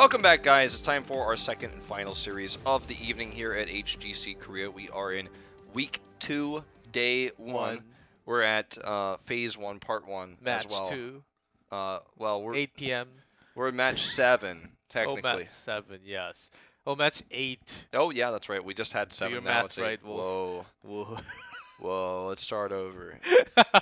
Welcome back, guys. It's time for our second and final series of the evening here at HGC Korea. We are in week 2, day 1. We're at phase 1, part 1 match as well. 2. Well, we're 8 p.m. We're in match 7 technically. Oh, match 7, yes. Oh, match 8. Oh yeah, that's right. We just had 7. Your Now math's it's 8. right, Whoa. Whoa. Whoa, let's start over.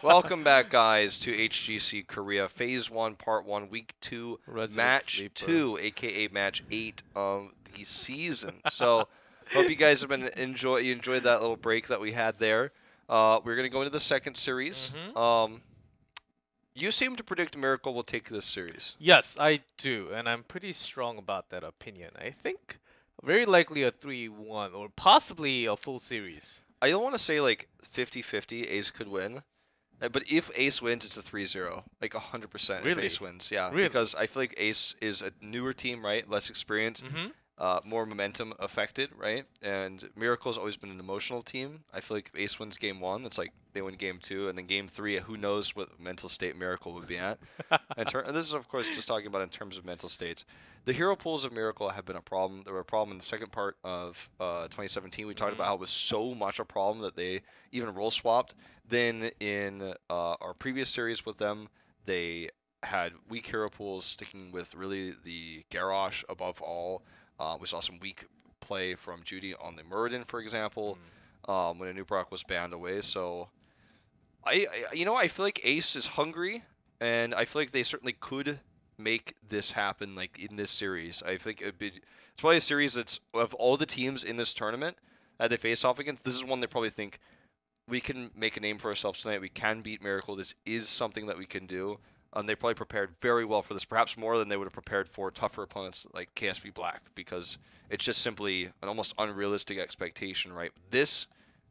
Welcome back, guys, to HGC Korea, Phase 1, Part 1, Week 2, Match 2, a.k.a. Match 8 of the season. So, hope you guys have been enjoyed that little break that we had there. We're going to go into the second series. You seem to predict Miracle will take this series. Yes, I do, and I'm pretty strong about that opinion. I think very likely a 3-1 or possibly a full series. I don't want to say like 50-50 Ace could win, but if Ace wins, it's a 3-0, like 100% Really? if Ace wins. Yeah, Really? Because I feel like Ace is a newer team, right? Less experience, more momentum affected, right? And Miracle's always been an emotional team. I feel like if Ace wins game 1, it's like they win game 2, and then game 3, who knows what mental state Miracle would be at. And this is, of course, just talking about in terms of mental states. The hero pools of Miracle have been a problem. They were a problem in the second part of 2017. We talked about how it was so much a problem that they even role swapped. Then in our previous series with them, they had weak hero pools, sticking with really the Garrosh above all. We saw some weak play from Judy on the Muradin, for example, when Anub'arak was banned away. So, I feel like Ace is hungry, and I feel like they certainly could make this happen, like in this series. I think it's probably a series that's, of all the teams in this tournament that they face off against, this is one they probably think we can make a name for ourselves tonight. We can beat Miracle. This is something that we can do. And they probably prepared very well for this, perhaps more than they would have prepared for tougher opponents like KSV Black, because it's just simply an almost unrealistic expectation, right? This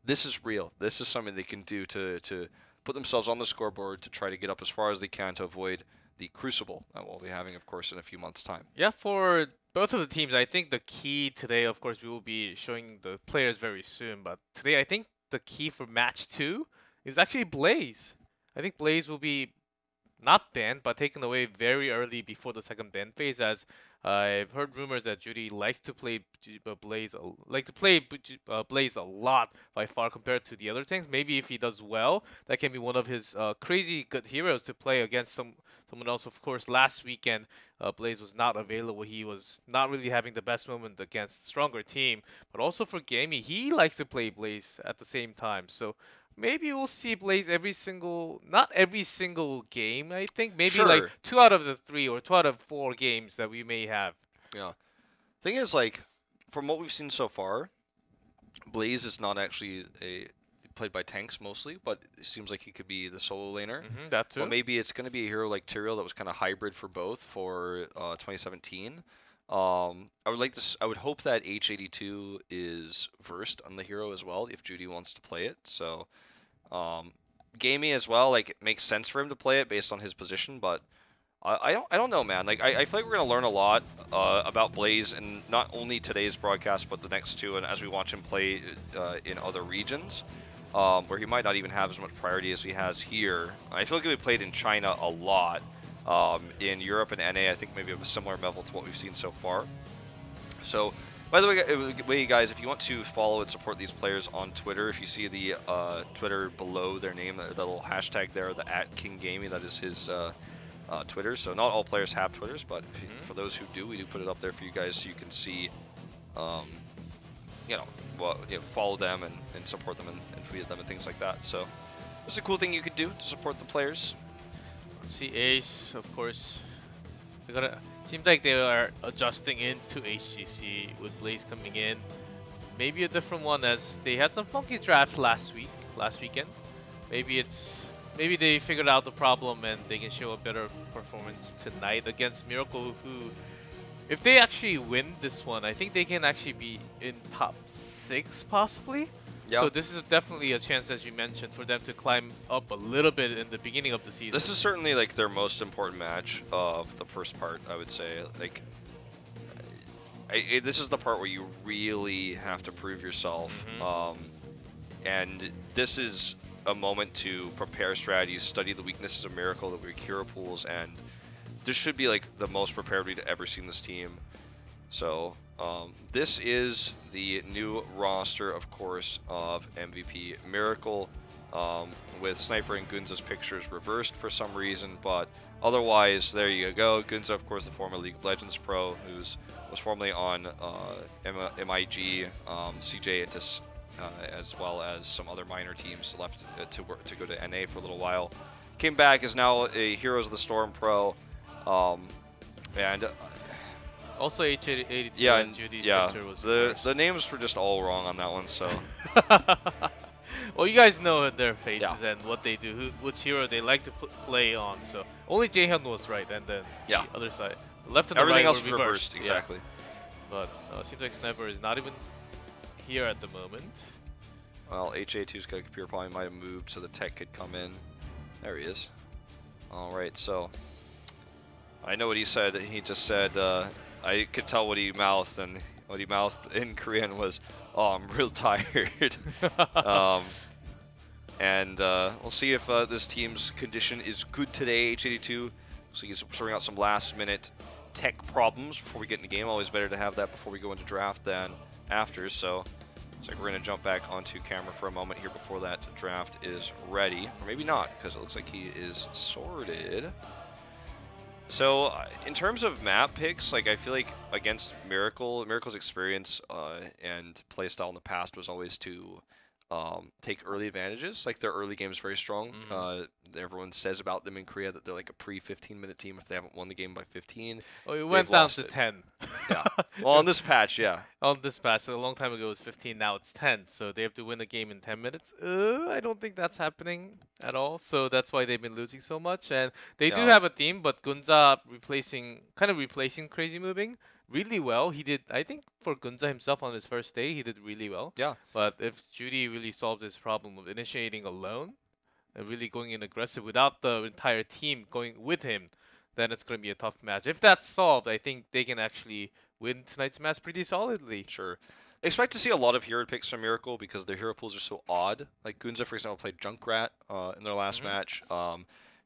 is real. This is something they can do to put themselves on the scoreboard to try to get up as far as they can to avoid the Crucible that we'll be having, of course, in a few months' time. Yeah, for both of the teams, I think the key today, of course, we will be showing the players very soon, but today I think the key for match 2 is actually Blaze. I think Blaze will be not banned, but taken away very early before the second ban phase, as I've heard rumors that Judy likes to play Blaze, Blaze a lot by far compared to the other tanks. Maybe if he does well, that can be one of his crazy good heroes to play against someone else. Of course, last weekend, Blaze was not available. He was not really having the best moment against a stronger team. But also for Gamey, he likes to play Blaze at the same time. So maybe we'll see Blaze not every single game, I think. Maybe like 2 out of the 3 or 2 out of 4 games that we may have. Yeah. Thing is, like, from what we've seen so far, Blaze is not actually played by tanks mostly, but it seems like he could be the solo laner. That too. Or maybe it's going to be a hero like Tyrael that was kind of hybrid for both for 2017. I would hope that H82 is versed on the hero as well if Judy wants to play it. So, Gamey as well, like, it makes sense for him to play it based on his position, but I don't know, man. Like, I feel like we're gonna learn a lot about Blaze, and not only today's broadcast, but the next 2, and as we watch him play in other regions, where he might not even have as much priority as he has here. I feel like he played in China a lot. In Europe and NA, I think maybe of a similar level to what we've seen so far. So, by the way, guys, if you want to follow and support these players on Twitter, if you see the Twitter below their name, the little hashtag there, the @KingGamey, that is his Twitter. So not all players have Twitters, but for those who do, we do put it up there for you guys so you can see, follow them and support them and tweet at them and things like that. So this is a cool thing you could do to support the players. See Ace, of course. Seems like they are adjusting into HGC with Blaze coming in. Maybe a different one, as they had some funky drafts last weekend. Maybe they figured out the problem and they can show a better performance tonight against Miracle, who, if they actually win this one, I think they can actually be in top 6 possibly. Yep. So this is definitely a chance, as you mentioned, for them to climb up a little bit in the beginning of the season. This is certainly like their most important match of the first part, I would say. Like, this is the part where you really have to prove yourself, and this is a moment to prepare strategies, study the weaknesses of Miracle, the weak hero pools, and this should be like the most prepared we'd ever seen this team. So this is the new roster, of course, of MVP Miracle, with Sniper and Gunza's pictures reversed for some reason, but otherwise, there you go. Gunza, of course, the former League of Legends pro, was formerly on MIG, CJ Intis, as well as some other minor teams left to go to NA for a little while. Came back, is now a Heroes of the Storm pro, and also H82 yeah, and Judy's yeah, picture was the names were just all wrong on that one. So well, you guys know their faces Yeah. and what they do, which hero they like to play on. So only Jaehyun was right, and then Yeah. the other side, the left and everything the right else were was reversed. Yeah. Exactly. But seems like Sniper is not even here at the moment. Well, HA2's computer probably might have moved so the tech could come in. There he is. All right, so I know what he said. He just said, I could tell what he mouthed, and what he mouthed in Korean was, "Oh, I'm real tired." And we'll see if this team's condition is good today. H82, so he's sorting out some last-minute tech problems before we get in the game. Always better to have that before we go into draft than after. So looks like we're going to jump back onto camera for a moment here before that draft is ready. Or maybe not, because it looks like he is sorted. So in terms of map picks, like I feel like against Miracle's experience and playstyle in the past was always to take early advantages. Like their early game is very strong. Everyone says about them in Korea that they're like a pre-15-minute team if they haven't won the game by 15. Oh, it went down to 10. Yeah. Well, on this patch, yeah. On this patch, a long time ago it was 15, now it's 10. So they have to win the game in 10 minutes. I don't think that's happening at all. So that's why they've been losing so much. And they do have a team, but Gunza kind of replacing Crazy Moving really well. He did, I think, for Gunza himself on his first day, he did really well. Yeah. But if Judy really solves his problem of initiating alone and really going in aggressive without the entire team going with him, then it's going to be a tough match. If that's solved, I think they can actually win tonight's match pretty solidly. Sure. Expect to see a lot of hero picks from Miracle because their hero pools are so odd. Like Gunza, for example, played Junkrat in their last match.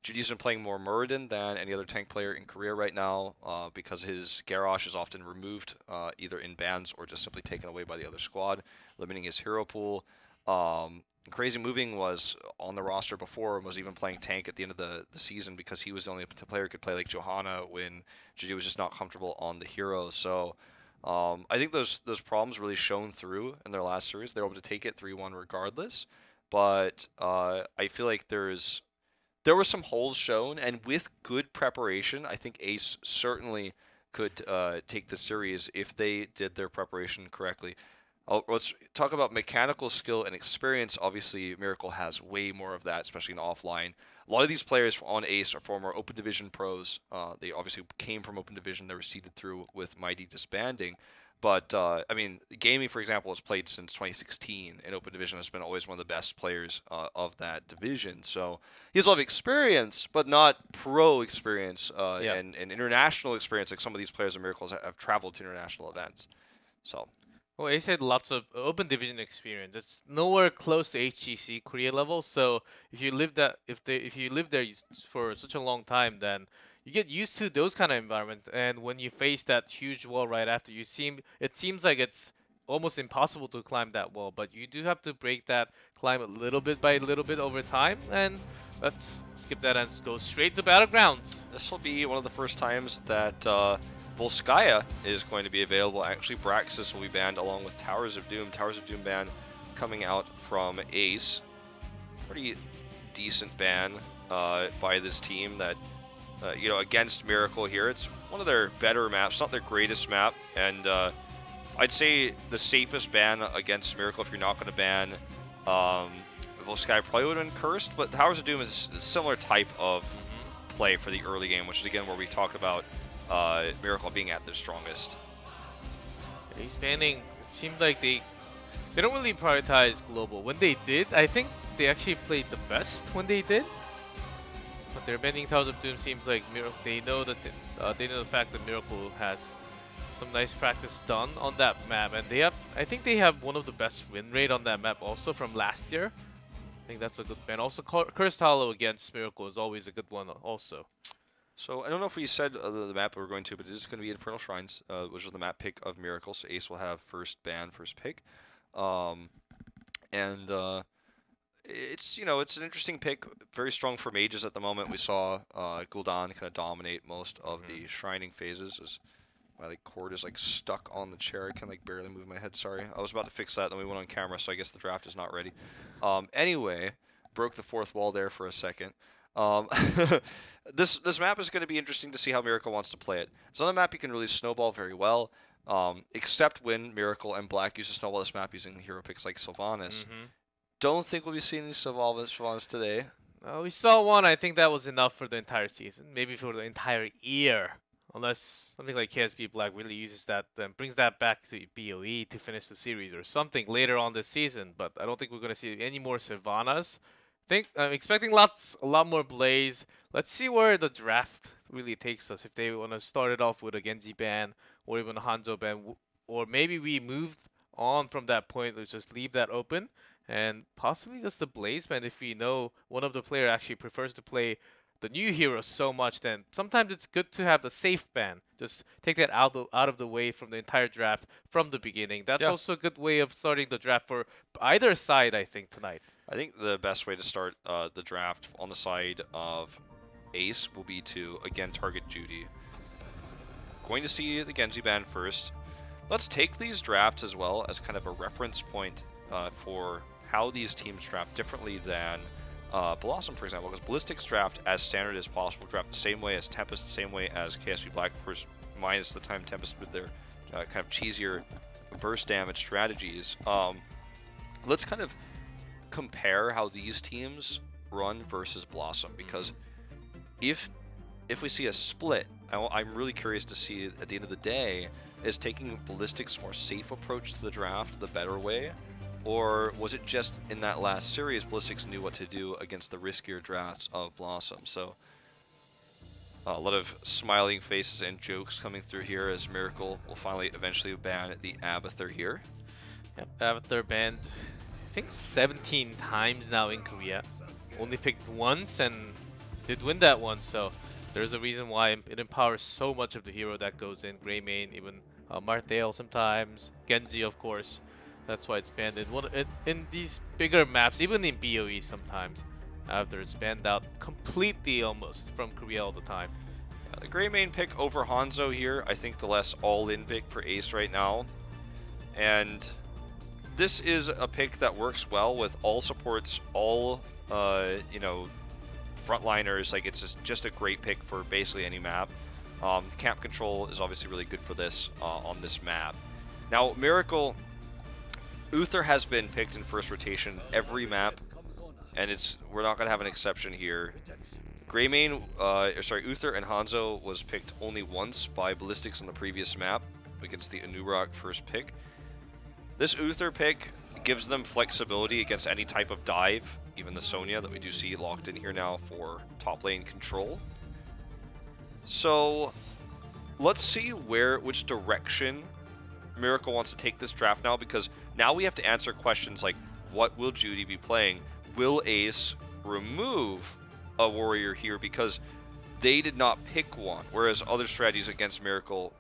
Judy's been playing more Muradin than any other tank player in Korea right now because his Garrosh is often removed either in bans or just simply taken away by the other squad, limiting his hero pool. Crazy Moving was on the roster before and was even playing tank at the end of the season because he was the only player who could play like Johanna when Judy was just not comfortable on the hero. So I think those problems really shone through in their last series. They were able to take it 3-1 regardless, but I feel like there were some holes shown, and with good preparation, I think Ace certainly could take the series if they did their preparation correctly. Let's talk about mechanical skill and experience. Obviously, Miracle has way more of that, especially in offline. A lot of these players on Ace are former Open Division pros. They obviously came from Open Division. They were seeded through with Mighty disbanding. But, I mean, Gaming, for example, has played since 2016, and Open Division has been always one of the best players of that division. So he has a lot of experience, but not pro experience and international experience, like some of these players of Miracles have traveled to international events. So... Well, Ace had lots of Open Division experience. It's nowhere close to HGC Korea level. So if you live there for such a long time, then you get used to those kind of environment. And when you face that huge wall right after, it seems like it's almost impossible to climb that wall. But you do have to break that climb a little bit by little bit over time. And let's skip that and go straight to Battlegrounds. This will be one of the first times that Volskaya is going to be available. Actually, Braxis will be banned along with Towers of Doom. Towers of Doom ban coming out from Ace. Pretty decent ban by this team that, against Miracle here. It's one of their better maps, not their greatest map. And I'd say the safest ban against Miracle if you're not going to ban Volskaya probably would have been Cursed, but Towers of Doom is a similar type of play for the early game, which is again where we talked about Miracle being at their strongest. Ace banning, it seemed like they don't really prioritize global. When they did, I think they actually played the best when they did. But their banning Towers of Doom seems like they know that they know the fact that Miracle has some nice practice done on that map, and I think they have one of the best win rate on that map also from last year. I think that's a good ban. Also, Cursed Hollow against Miracle is always a good one also. So I don't know if we said the map we were going to, but it is going to be Infernal Shrines, which is the map pick of Miracle. So Ace will have first ban, first pick. And it's it's an interesting pick, very strong for mages at the moment. We saw Gul'dan kind of dominate most of the shrining phases. As my cord is stuck on the chair, I can barely move my head. Sorry, I was about to fix that, then we went on camera, so I guess the draft is not ready. Anyway, broke the fourth wall there for a second. This map is going to be interesting to see how Miracle wants to play it. It's on a map you can really snowball very well, except when Miracle and Black use to snowball this map using hero picks like Sylvanas. Don't think we'll be seeing these Sylvanas today. We saw one. I think that was enough for the entire season, maybe for the entire year. Unless something like KSP Black really uses that, then brings that back to BOE to finish the series or something later on this season. But I don't think we're going to see any more Sylvanas. I'm expecting a lot more Blaze. Let's see where the draft really takes us. If they want to start it off with a Genji ban or even a Hanzo ban, or maybe we move on from that point. Let's just leave that open and possibly just the Blaze ban. If we know one of the player actually prefers to play the new hero so much, then sometimes it's good to have the safe ban. Just take that out of the way from the entire draft from the beginning. That's also a good way of starting the draft for either side, I think, tonight. I think the best way to start the draft on the side of Ace will be to, again, target Judy. Going to see the Genji ban first. Let's take these drafts as well as kind of a reference point for how these teams draft differently than Blossom, for example, because Ballistics draft as standard as possible, draft the same way as Tempest, the same way as KSP Black, of course, minus the time Tempest with their kind of cheesier burst damage strategies. Let's kind of compare how these teams run versus Blossom, because if we see a split, I'm really curious to see at the end of the day, is taking Ballistics' more safe approach to the draft the better way? Or was it just in that last series, Ballistics knew what to do against the riskier drafts of Blossom? So a lot of smiling faces and jokes coming through here as Miracle will finally eventually ban the Abathur here. Yep, Abathur banned, I think 17 times now in Korea. Only picked once and did win that one, so there's a reason why it empowers so much of the hero that goes in. Greymane, even Marthael sometimes, Genji of course. That's why it's banned in these bigger maps, even in BOE sometimes, after it's banned out completely almost from Korea all the time. Yeah, the Greymane pick over Hanzo here, I think the less all-in pick for Ace right now. And this is a pick that works well with all supports, all, frontliners. Like, it's just a great pick for basically any map. Camp control is obviously really good for this on this map. Now, Miracle... Uther has been picked in first rotation every map, and we're not going to have an exception here. Greymane, Uther and Hanzo was picked only once by Ballistics in the previous map against the Anub'arak first pick. This Uther pick gives them flexibility against any type of dive, even the Sonya that we do see locked in here now for top lane control. So let's see which direction Miracle wants to take this draft now, because now we have to answer questions like, what will Judy be playing? Will Ace remove a warrior here because they did not pick one, whereas other strategies against Miracle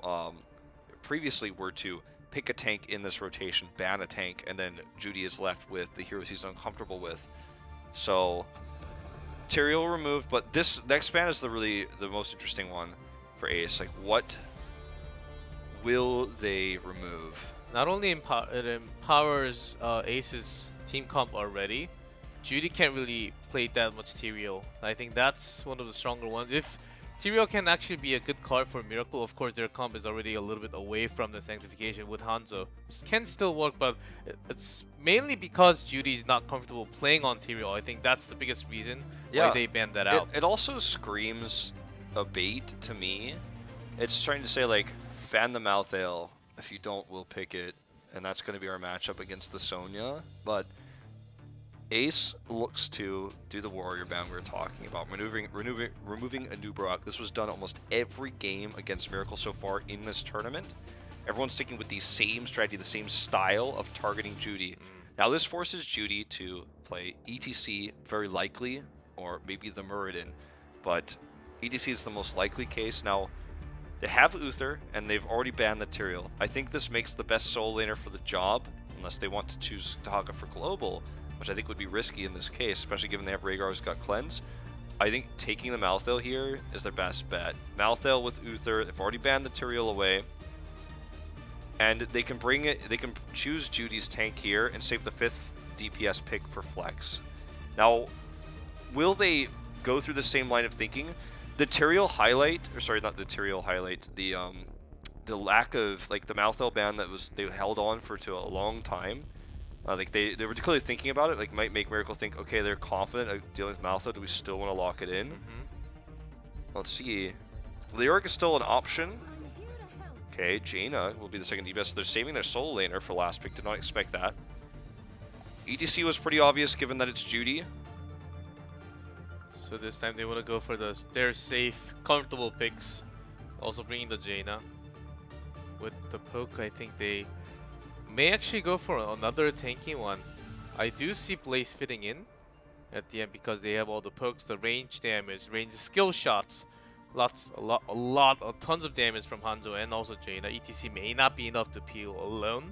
previously were to pick a tank in this rotation, ban a tank, and then Judy is left with the heroes he's uncomfortable with. So Tyrael removed, but this next ban is the most interesting one for Ace. Like, what will they remove? Not only it empowers Ace's team comp already, Judy can't really play that much Tyrael. I think that's one of the stronger ones. If Tyrael can actually be a good card for Miracle, of course their comp is already a little bit away from the Sanctification with Hanzo. It can still work, but it's mainly because Judy's not comfortable playing on Tyrael. I think that's the biggest reason why they banned that out. It also screams a bait to me. It's trying to say, like, ban the Malthael. If you don't, we'll pick it. And that's going to be our matchup against the Sonya. But Ace looks to do the warrior ban we were talking about, removing Anub'arak. This was done almost every game against Miracle so far in this tournament. Everyone's sticking with the same strategy, the same style of targeting Judy. Now this forces Judy to play ETC, very likely, or maybe the Muradin. But EDC is the most likely case. Now, they have Uther, and they've already banned the Tyrael. I think this makes the best solo laner for the job, unless they want to choose Dahaka for global, which I think would be risky in this case, especially given they have Rhaegar who's got Cleanse. I think taking the Malthael here is their best bet. Malthael with Uther, they've already banned the Tyrael away. And they can bring it, they can choose Judy's tank here and save the 5th DPS pick for flex. Now, will they go through the same line of thinking? The Tyrael highlight, or sorry, not the Tyrael highlight, the lack of like the Malthael ban that they held on for to a long time. Like they were clearly thinking about it. Like might make Miracle think, okay, they're confident of dealing with Malthael. Do we still want to lock it in? Let's see. Leoric is still an option. Okay, Jaina will be the second DPS. They're saving their solo laner for last pick. Did not expect that. ETC was pretty obvious given that it's Judy. So this time they want to go for their safe, comfortable picks. Also bringing the Jaina. With the poke, I think they may actually go for another tanky one. I do see Blaze fitting in at the end because they have all the pokes, the range damage, range skill shots. Tons of damage from Hanzo and also Jaina. ETC may not be enough to peel alone.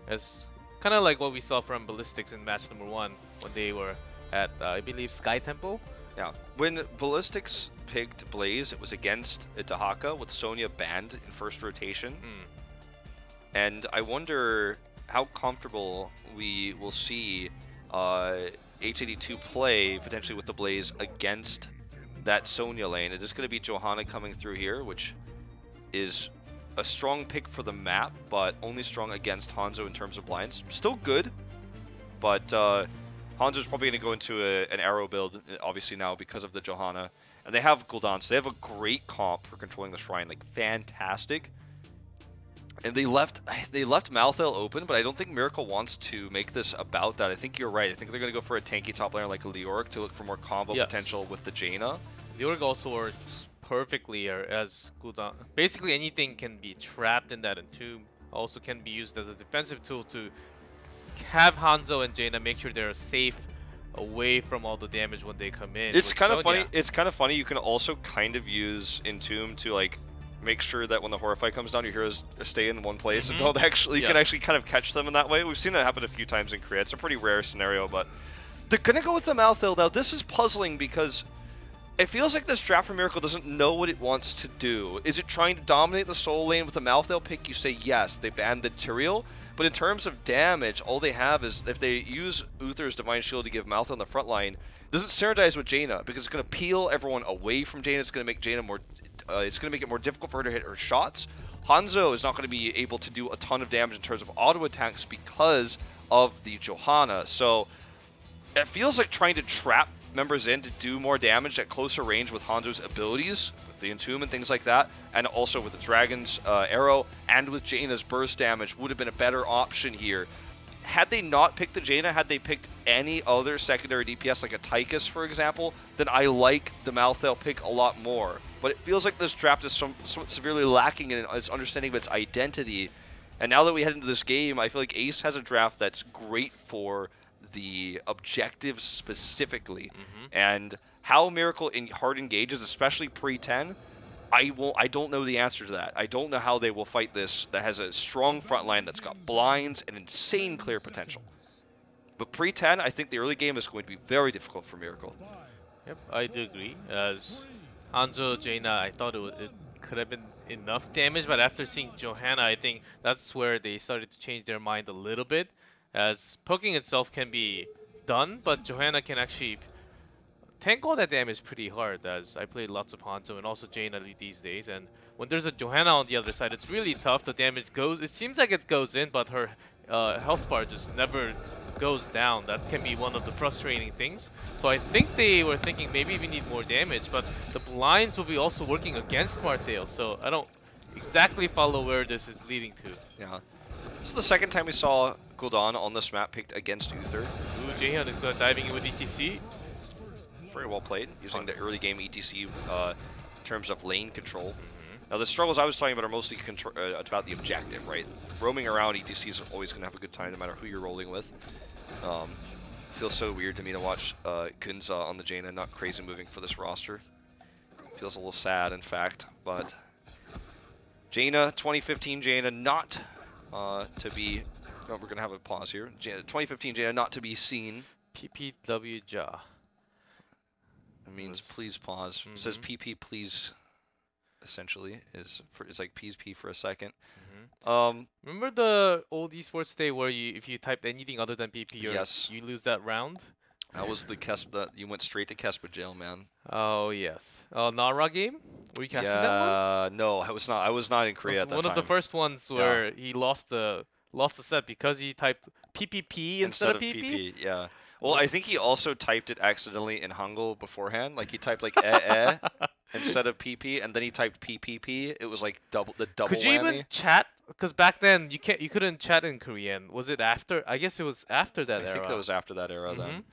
As kind of like what we saw from Ballistics in match number 1 when they were at, I believe, Sky Temple. Yeah, when Ballistics picked Blaze, it was against Dahaka with Sonya banned in first rotation. And I wonder how comfortable we will see H82 play potentially with the Blaze against that Sonya lane. It is going to be Johanna coming through here, which is a strong pick for the map, but only strong against Hanzo in terms of blinds. Still good, but Hanzo's probably going to go into an arrow build, obviously now because of the Johanna. And they have Gul'dan, so they have a great comp for controlling the Shrine, like fantastic. And they left Malthael open, but I don't think Miracle wants to make this about that. I think you're right. I think they're going to go for a tanky top laner like Leoric to look for more combo potential with the Jaina. Leoric also works perfectly as Gul'dan. Basically anything can be trapped in that entomb. Also can be used as a defensive tool to have Hanzo and Jaina make sure they're safe away from all the damage when they come in. It's kind of funny. It's kind of funny. You can also kind of use Entomb to like make sure that when the Horrify comes down, your heroes stay in one place and don't actually. You can actually kind of catch them in that way. We've seen that happen a few times in Korea. It's a pretty rare scenario, but they're gonna go with the Malthael now. This is puzzling because it feels like this draft for Miracle doesn't know what it wants to do. Is it trying to dominate the soul lane with the Malthael pick? You say yes. They banned the Tyrael. But in terms of damage, all they have is if they use Uther's Divine Shield to give Malthael on the front line, it doesn't synergize with Jaina because it's going to peel everyone away from Jaina. It's going to make Jaina more. It's going to make it more difficult for her to hit her shots. Hanzo is not going to be able to do a ton of damage in terms of auto attacks because of the Johanna. So it feels like trying to trap members in to do more damage at closer range with Hanzo's abilities, with the Entomb and things like that, and also with the Dragon's Arrow and with Jaina's burst damage would have been a better option here. Had they not picked the Jaina, had they picked any other secondary DPS like a Tychus, for example, then I like the Malthael pick a lot more. But it feels like this draft is somewhat severely lacking in its understanding of its identity. And now that we head into this game, I feel like Ace has a draft that's great for the objectives specifically. And how Miracle hard engages, especially pre-10, I don't know the answer to that. I don't know how they will fight this that has a strong front line that's got blinds and insane clear potential. But pre-10, I think the early game is going to be very difficult for Miracle. Yep, I do agree. As Hanzo, Jaina, I thought it could have been enough damage, but after seeing Johanna, I think that's where they started to change their mind a little bit. As poking itself can be done, but Johanna can actually tank all that damage pretty hard, as I played lots of Hanzo and also Jaina these days, and when there's a Johanna on the other side, it's really tough. The damage goes, it seems like it goes in, but her health bar just never goes down. That can be one of the frustrating things. So I think they were thinking maybe we need more damage, but the blinds will be also working against Malthael, so I don't exactly follow where this is leading to. Yeah. This is the second time we saw Gul'dan on this map picked against Uther. Ooh, Jaehyun is diving in with ETC. Very well played, using the early game ETC in terms of lane control. Now the struggles I was talking about are mostly about the objective, right? Roaming around, ETC is always going to have a good time no matter who you're rolling with. Feels so weird to me to watch Gunza on the Jaina, not crazy moving for this roster. Feels a little sad, in fact. But Jaina, 2015 Jaina, not to be. Oh, we're gonna have a pause here. 2015 Jaina, not to be seen. PPW Ja. It means please pause. It says PP please. Essentially, is like PP for a second. Remember the old esports day where if you typed anything other than PP, you lose that round? That was the Kespa. You went straight to Kespa jail, man. Oh yes. Nara game? Were you casting that one? No, I was not. I was not in Korea at that time. One of the first ones where he lost the set because he typed PPP instead of PP. Yeah. Well, I think he also typed it accidentally in Hangul beforehand. Like he typed like instead of PP, and then he typed PPP. It was like the double Could you whammy. even chat? Because back then you couldn't chat in Korean. Was it after? I guess it was after that era. I think that was after that era then.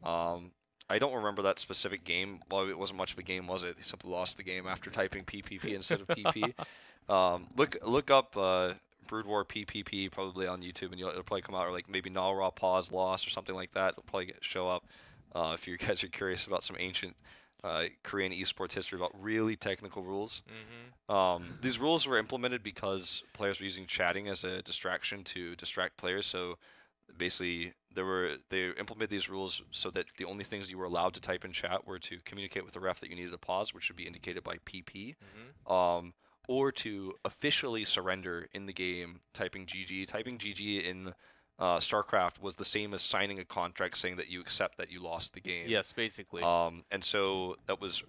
I don't remember that specific game. Well, it wasn't much of a game, was it? He simply lost the game after typing PPP instead of PP. Look up Brood War PPP probably on YouTube, and it'll probably come out, or like maybe Nalra Pause Loss or something like that. It'll probably show up if you guys are curious about some ancient Korean esports history about really technical rules. These rules were implemented because players were using chatting as a distraction to distract players. So basically, they implemented these rules so that the only things you were allowed to type in chat were to communicate with the ref that you needed a pause, which should be indicated by PP, or to officially surrender in the game, typing GG. Typing GG in StarCraft was the same as signing a contract saying that you accept that you lost the game. Yes, basically. And so that was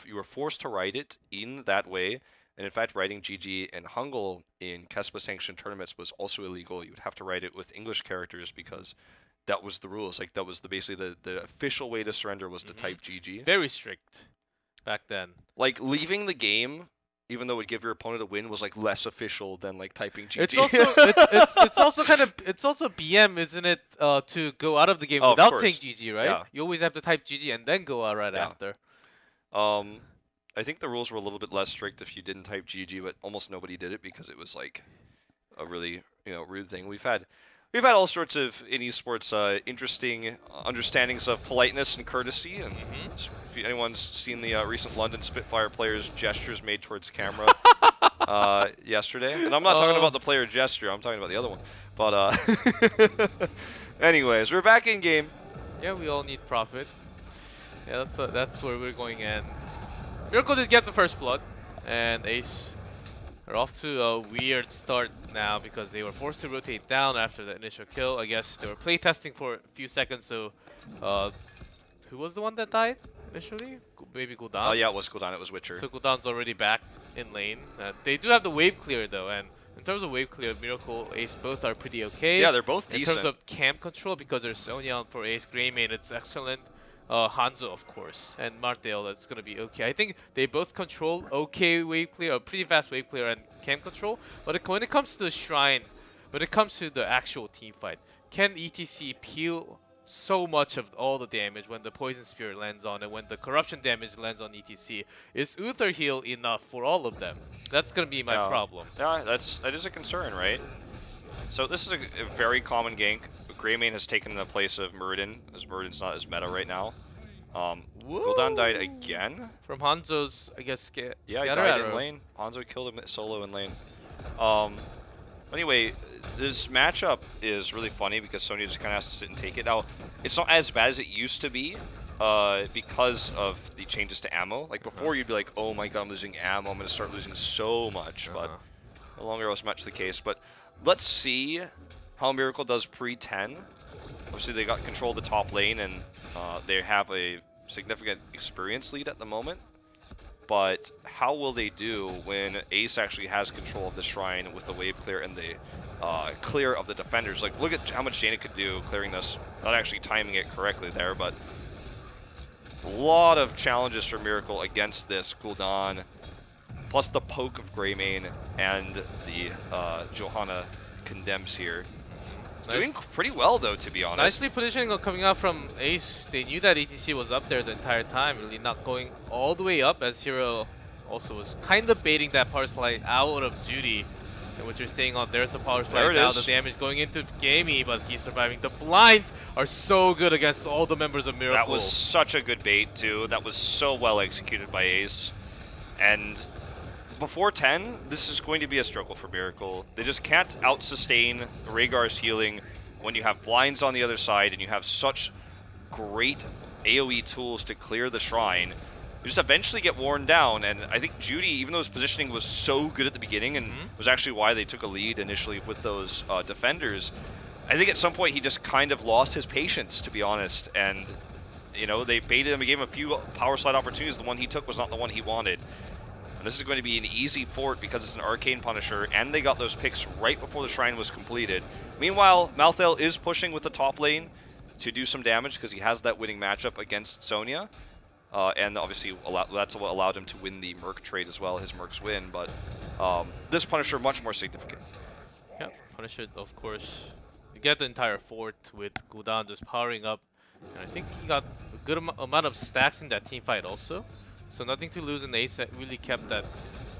you were forced to write it in that way. And in fact, writing GG in Hangul in Kespa sanctioned tournaments was also illegal. You would have to write it with English characters because that was the rules. Like that was basically the official way to surrender was to type GG. Very strict back then. Like leaving the game, even though it would give your opponent a win, was like less official than like typing GG. It's also it's also kind of BM, isn't it? To go out of the game without saying GG, right? Yeah. You always have to type GG and then go out right after. I think the rules were a little bit less strict if you didn't type GG, but almost nobody did it because it was like a really rude thing. We've had all sorts of in esports interesting understandings of politeness and courtesy. And if anyone's seen the recent London Spitfire players' gestures made towards camera yesterday, and I'm not talking about the player gesture, I'm talking about the other one. But anyways, we're back in game. Yeah, we all need profit. Yeah, that's where we're going in. Miracle did get the first blood, and Ace are off to a weird start now because they were forced to rotate down after the initial kill. I guess they were playtesting for a few seconds, so who was the one that died initially? Maybe Gul'dan? Oh yeah, it was Gul'dan, it was Witcher. So Gul'dan's already back in lane. They do have the wave clear though, and in terms of wave clear, Miracle, Ace both are pretty okay. Yeah, they're both decent. In terms of camp control, because there's Sonya for Ace, Greymane, it's excellent. Hanzo, of course, and Martel, that's going to be okay. I think they both control okay wave clear, or pretty fast wave clear and camp control. But when it comes to the Shrine, when it comes to the actual team fight, can ETC peel so much of all the damage when the Poison Spirit lands on and when the Corruption damage lands on ETC? Is Uther heal enough for all of them? That's going to be my problem. Yeah, that is a concern, right? So this is a very common gank. Greymane has taken the place of Muradin, as Muradin's not as meta right now. Gul'dan died again? From Hanzo's, I guess, yeah, he died in lane. Hanzo killed him solo in lane. Anyway, this matchup is really funny because Sonya just kind of has to sit and take it. Now, it's not as bad as it used to be because of the changes to ammo. Like before, you'd be like, oh my god, I'm losing ammo. I'm going to start losing so much. But no longer was much the case. But let's see how Miracle does pre-10. Obviously, they got control of the top lane, and they have a significant experience lead at the moment. But how will they do when Ace actually has control of the Shrine with the wave clear and the clear of the defenders? Like, look at how much Jaina could do clearing this. Not actually timing it correctly there, but a lot of challenges for Miracle against this Gul'dan, plus the poke of Greymane and the Johanna condemns here. Doing pretty well, though, to be honest. Nicely positioning coming out from Ace. They knew that ETC was up there the entire time, really not going all the way up, as Hero also was kind of baiting that power slide out of duty. And what you're seeing on there's the power There slide it now. is. The damage going into Gamey, but he's surviving. The blinds are so good against all the members of Miracle. That was such a good bait, too. That was so well executed by Ace. And before 10, this is going to be a struggle for Miracle. They just can't out-sustain Rhaegar's healing when you have blinds on the other side and you have such great AoE tools to clear the shrine. You just eventually get worn down, and I think Judy, even though his positioning was so good at the beginning and was actually why they took a lead initially with those defenders, I think at some point he just kind of lost his patience, to be honest, and you know, they baited him and gave him a few power slide opportunities. The one he took was not the one he wanted. And this is going to be an easy fort because it's an Arcane Punisher, and they got those picks right before the shrine was completed. Meanwhile, Malthael is pushing with the top lane to do some damage because he has that winning matchup against Sonya. And obviously, that's what allowed him to win the Merc trade as well, his Mercs win. But this Punisher, much more significant. Yeah, Punisher, of course. You get the entire fort with Gul'dan just powering up. And I think he got a good amount of stacks in that team fight also. So nothing to lose, and Ace really kept that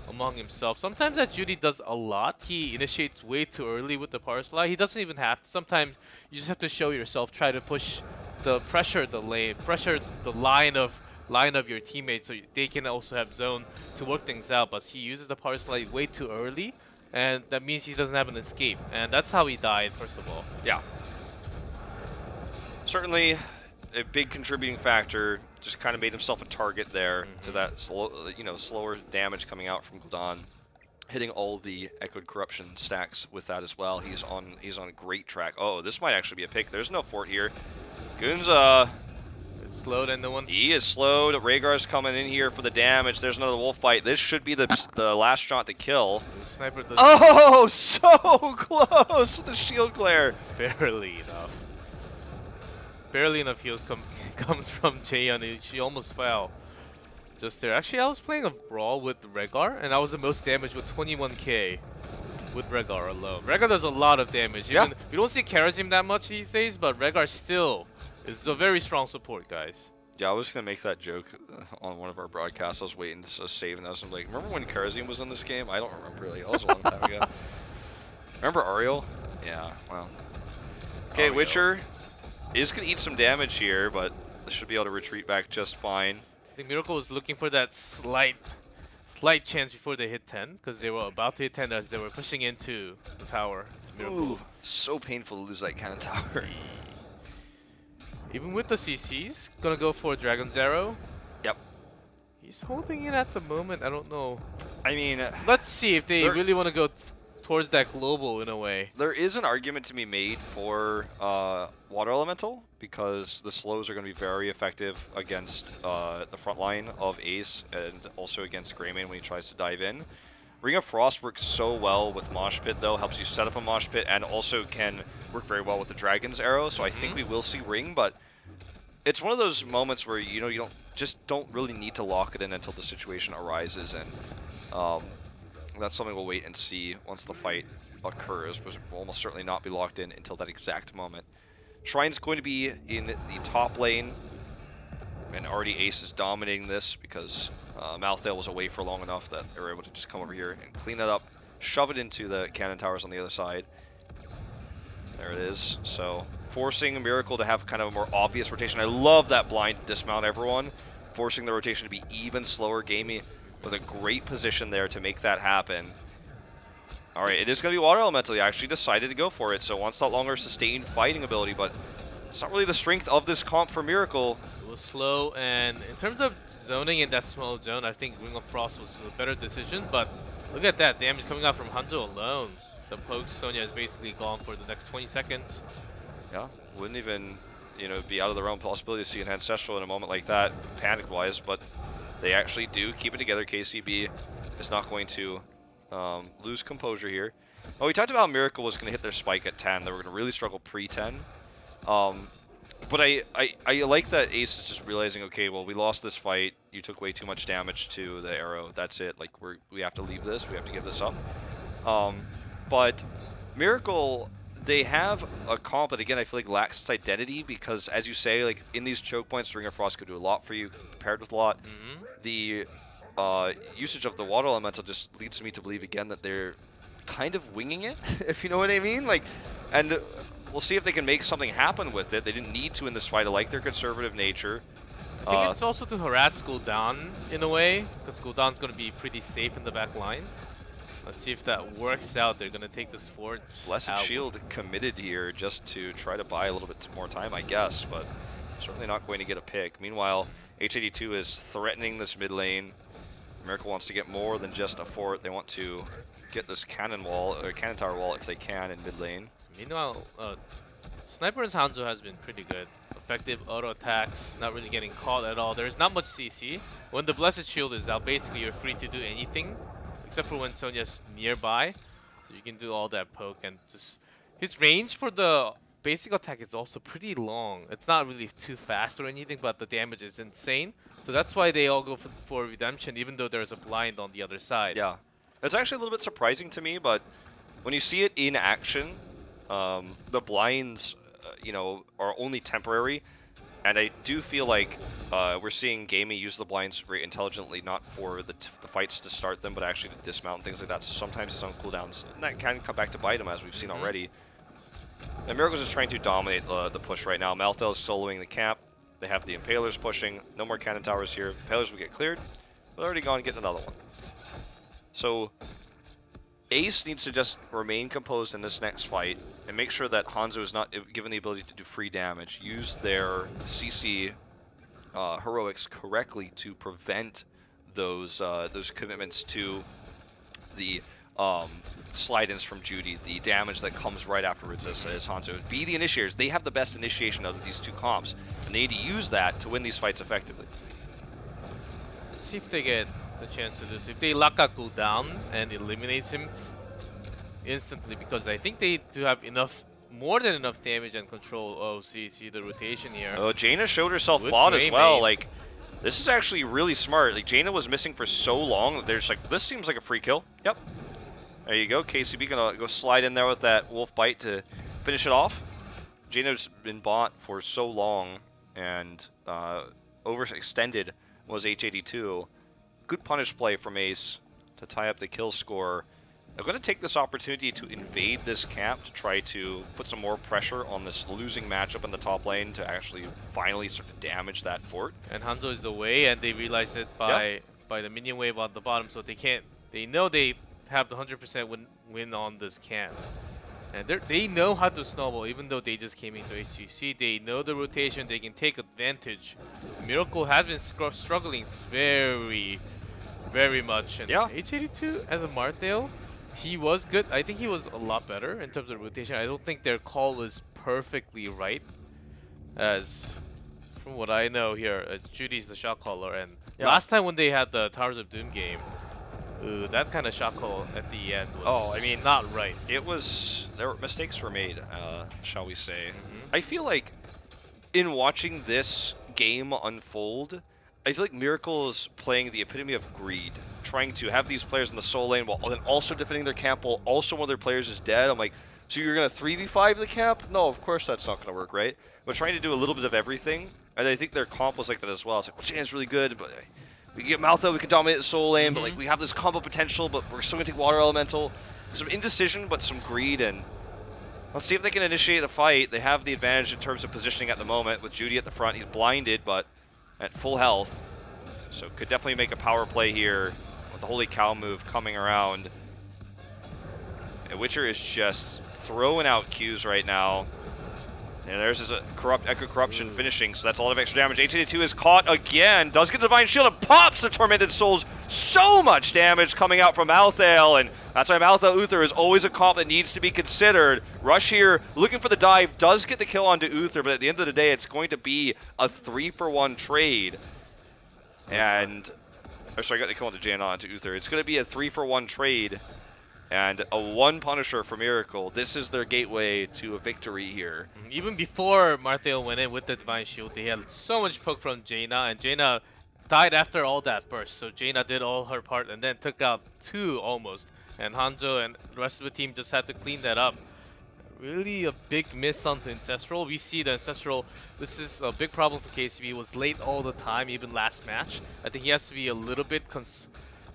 among himself. Sometimes that Judy does a lot. He initiates way too early with the power slide. He doesn't even have to. Sometimes you just have to show yourself, try to push pressure the lane, pressure the line of your teammates so they can also have zone to work things out. But he uses the power slide way too early, and that means he doesn't have an escape. And that's how he died, first of all. Yeah. Certainly a big contributing factor. Just kind of made himself a target there to that slower damage coming out from Gul'dan, hitting all the Echoed Corruption stacks with that as well. He's on a great track. Oh, this might actually be a pick. There's no fort here. Gunza. It's slowed, and no one. He is slowed. Rhaegar's coming in here for the damage. There's another wolf bite. This should be the last shot to kill. Sniper does oh, so close with the shield glare. Barely enough. Barely enough heals comes from Jaehyun. She almost fell just there. Actually, I was playing a brawl with Rhaegar, and I was the most damage with 21k with Rhaegar alone. Rhaegar does a lot of damage. Yeah. Even, we don't see Karazim that much these days, but Rhaegar still is a very strong support, guys. Yeah, I was going to make that joke on one of our broadcasts. I was waiting to save, and I was like, remember when Karazim was in this game? I don't remember really. That was a long time ago. Remember Ariel? Yeah, well. Okay, Ariel. Witcher is going to eat some damage here, but should be able to retreat back just fine. I think Miracle was looking for that slight chance before they hit 10, because they were about to hit 10 as they were pushing into the tower. Miracle. Ooh, so painful to lose that cannon tower. Even with the CCs, gonna go for Dragon's Arrow. Yep. He's holding it at the moment. I don't know. I mean, let's see if they really want to go towards that global in a way. There is an argument to be made for Water Elemental because the slows are going to be very effective against the front line of Ace and also against Greymane when he tries to dive in. Ring of Frost works so well with Mosh Pit, though. Helps you set up a Mosh Pit and also can work very well with the Dragon's Arrow. So I think we will see Ring, but it's one of those moments where you don't really need to lock it in until the situation arises, and that's something we'll wait and see once the fight occurs, but will almost certainly not be locked in until that exact moment. Shrine's going to be in the top lane, and already Ace is dominating this because Malthael was away for long enough that they were able to just come over here and clean it up, shove it into the cannon towers on the other side. There it is. So forcing Miracle to have kind of a more obvious rotation. I love that blind dismount everyone, forcing the rotation to be even slower. Gamey with a great position there to make that happen. All right, it is going to be Water Elemental. He actually decided to go for it, so wants that longer sustained fighting ability, but it's not really the strength of this comp for Miracle. It was slow, and in terms of zoning in that small zone, I think Ring of Frost was a better decision, but look at that damage coming out from Hanzo alone. The poke Sonya is basically gone for the next 20 seconds. Yeah, wouldn't even be out of the realm possibility to see an Ancestral in a moment like that, panic-wise, but they actually do keep it together. KCB is not going to lose composure here. Oh, we talked about how Miracle was going to hit their spike at 10. They were going to really struggle pre-10. But I like that Ace is just realizing, okay, well, we lost this fight. You took way too much damage to the arrow. That's it. Like, we have to leave this. We have to give this up. But Miracle, they have a comp that, again, I feel like lacks its identity because, as you say, like, in these choke points, Ring of Frost could do a lot for you, paired with a lot. The usage of the Water Elemental just leads me to believe, again, that they're kind of winging it, if you know what I mean. Like, and we'll see if they can make something happen with it. They didn't need to in this fight. I like their conservative nature. I think it's also to harass Gul'dan in a way, because Gul'dan's going to be pretty safe in the back line. Let's see if that works out. They're going to take this fort. Blessed Shield committed here just to try to buy a little bit more time, I guess, but certainly not going to get a pick. Meanwhile, H82 is threatening this mid lane. Miracle wants to get more than just a fort. They want to get this cannon wall, or cannon tower wall if they can in mid lane. Meanwhile, Sniper's Hanzo has been pretty good. Effective auto attacks, not really getting caught at all. There's not much CC. When the Blessed Shield is out, basically you're free to do anything, except for when Sonya's nearby. So you can do all that poke, and just his range for the basic attack is also pretty long. It's not really too fast or anything, but the damage is insane. So that's why they all go for Redemption, even though there's a blind on the other side. Yeah, it's actually a little bit surprising to me, but when you see it in action, the blinds, you know, are only temporary, and I do feel like we're seeing Gamey use the blinds very intelligently, not for the fights to start them, but actually to dismount and things like that. So sometimes it's on cooldowns, and that can come back to bite him, as we've seen already. And Miracle's just trying to dominate the push right now. Malthael is soloing the camp. They have the Impalers pushing. No more cannon towers here. Impalers will get cleared. They're already gone and get another one. So Ace needs to just remain composed in this next fight and make sure that Hanzo is not given the ability to do free damage. Use their CC heroics correctly to prevent those commitments to the slide-ins from Judy, the damage that comes right afterwards as Hanzo. Be the initiators. They have the best initiation of these two comps, and they need to use that to win these fights effectively. Let's see if they get the chance to do this. If they lock out Gul'dan and eliminates him instantly, because I think they do have enough, more than enough damage and control. Oh, see the rotation here. Oh, Jaina showed herself bot as well. Like, this is actually really smart. Like, Jaina was missing for so long that they're just like, this seems like a free kill. Yep. There you go. KCB gonna go slide in there with that wolf bite to finish it off. Jaina's been bought for so long, and overextended was H82. Good punish play from Ace to tie up the kill score. They're going to take this opportunity to invade this camp to try to put some more pressure on this losing matchup in the top lane to actually finally start to damage that fort. And Hanzo is away, and they realize it by the minion wave on the bottom, so they can't. They know they have the 100% win on this camp, and they know how to snowball. Even though they just came into HGC, they know the rotation. They can take advantage. Miracle has been struggling very much, and H82 as a Marthael, he was good. I think he was a lot better in terms of rotation. I don't think their call is perfectly right, as from what I know here, Judy's the shot caller, and last time when they had the Towers of Doom game, that kind of shot call at the end was not right. It was, mistakes were made, shall we say. I feel like in watching this game unfold, I feel like Miracle is playing the epitome of greed, trying to have these players in the soul lane while then also defending their camp while also one of their players is dead. I'm like, so you're going to 3v5 the camp? No, of course that's not going to work, right? But trying to do a little bit of everything, and I think their comp was like that as well. It's like, well, Jan's really good, but we can get Malthael, we can dominate the soul lane, but like we have this combo potential, but we're still going to take Water Elemental. Some indecision, but some greed, and let's see if they can initiate the fight. They have the advantage in terms of positioning at the moment with Judy at the front. He's blinded, but at full health, so could definitely make a power play here with the Holy Cow move coming around. And Witcher is just throwing out Qs right now. And there's his Echo Corruption finishing, so that's a lot of extra damage. H82 is caught again, does get the Divine Shield and pops the Tormented Souls. So much damage coming out from Malthael, and that's why Malthael Uther is always a comp that needs to be considered. Rush here, looking for the dive, does get the kill onto Uther, but at the end of the day, it's going to be a 3-for-1 trade. And, or sorry, I got the kill onto Jaina onto Uther. It's going to be a 3-for-1 trade. And a 1 Punisher for Miracle. This is their gateway to a victory here. Even before Marthael went in with the Divine Shield, they had so much poke from Jaina, and Jaina died after all that burst. So Jaina did all her part and then took out 2 almost. And Hanzo and the rest of the team just had to clean that up. Really a big miss onto Ancestral. We see the Ancestral, this is a big problem for KCB. He was late all the time, even last match. I think he has to be a little bit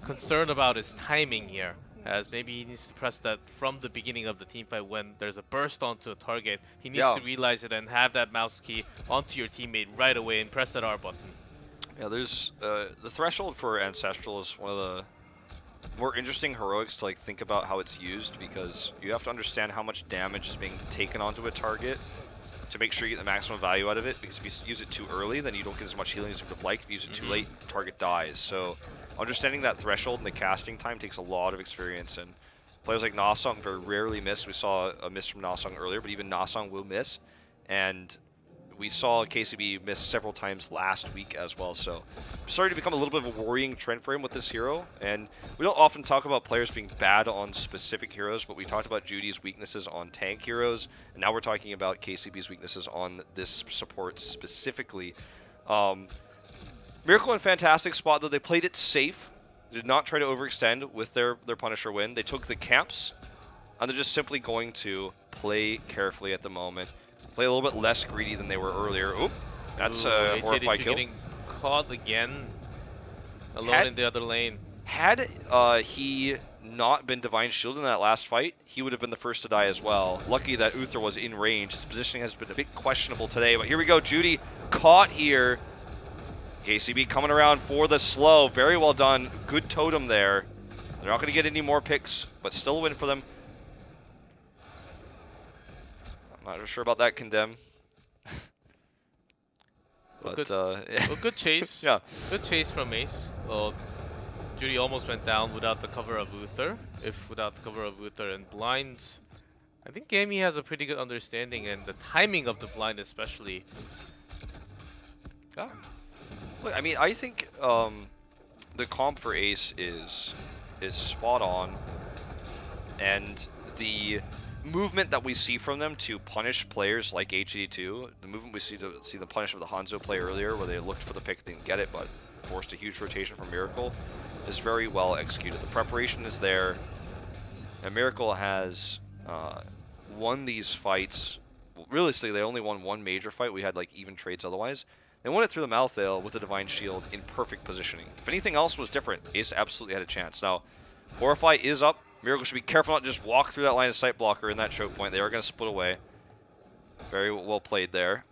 concerned about his timing here. as maybe he needs to press that from the beginning of the team fight when there's a burst onto a target. He needs to realize it and have that mouse key onto your teammate right away and press that R button. Yeah, there's the threshold for Ancestral is one of the more interesting heroics to like think about how it's used, because you have to understand how much damage is being taken onto a target to make sure you get the maximum value out of it, because if you use it too early, then you don't get as much healing as you would have liked. If you use it too late, target dies. So understanding that threshold and the casting time takes a lot of experience, and players like Nasong very rarely miss. We saw a miss from Nasong earlier, but even Nasong will miss, and we saw KCB miss several times last week as well. So it's starting to become a little bit of a worrying trend for him with this hero. And we don't often talk about players being bad on specific heroes, but we talked about Judy's weaknesses on tank heroes, and now we're talking about KCB's weaknesses on this support specifically. Miracle in fantastic spot, though. They played it safe. They did not try to overextend with their Punisher win. They took the camps, and they're just simply going to play carefully at the moment. Play a little bit less greedy than they were earlier. Oop, that's a horrified kill. Getting caught again, alone in the other lane. Had he not been Divine Shield in that last fight, he would have been the first to die as well. Lucky that Uther was in range. His positioning has been a bit questionable today, but here we go. Judy caught here. KCB coming around for the slow. Very well done. Good totem there. They're not going to get any more picks, but still a win for them. Not sure about that, Condemn. But well, good chase. Yeah, good chase from Ace. Well, Judy almost went down without the cover of Uther. Without the cover of Uther and blinds, I think Gamey has a pretty good understanding, and the timing of the blind especially. Yeah. Look, I mean, I think the comp for Ace is spot on, and the movement that we see from them to punish players like HGC2, the movement we see to see them punish with the Hanzo play earlier, where they looked for the pick, didn't get it, but forced a huge rotation from Miracle, is very well executed. The preparation is there, and Miracle has won these fights. Well, realistically, they only won one major fight. We had like even trades otherwise. They won it through the Malthael with the Divine Shield in perfect positioning. If anything else was different, Ace absolutely had a chance. Now, Horrify is up. Miracle should be careful not to just walk through that line of sight blocker in that choke point. They are going to split away. Very well played there.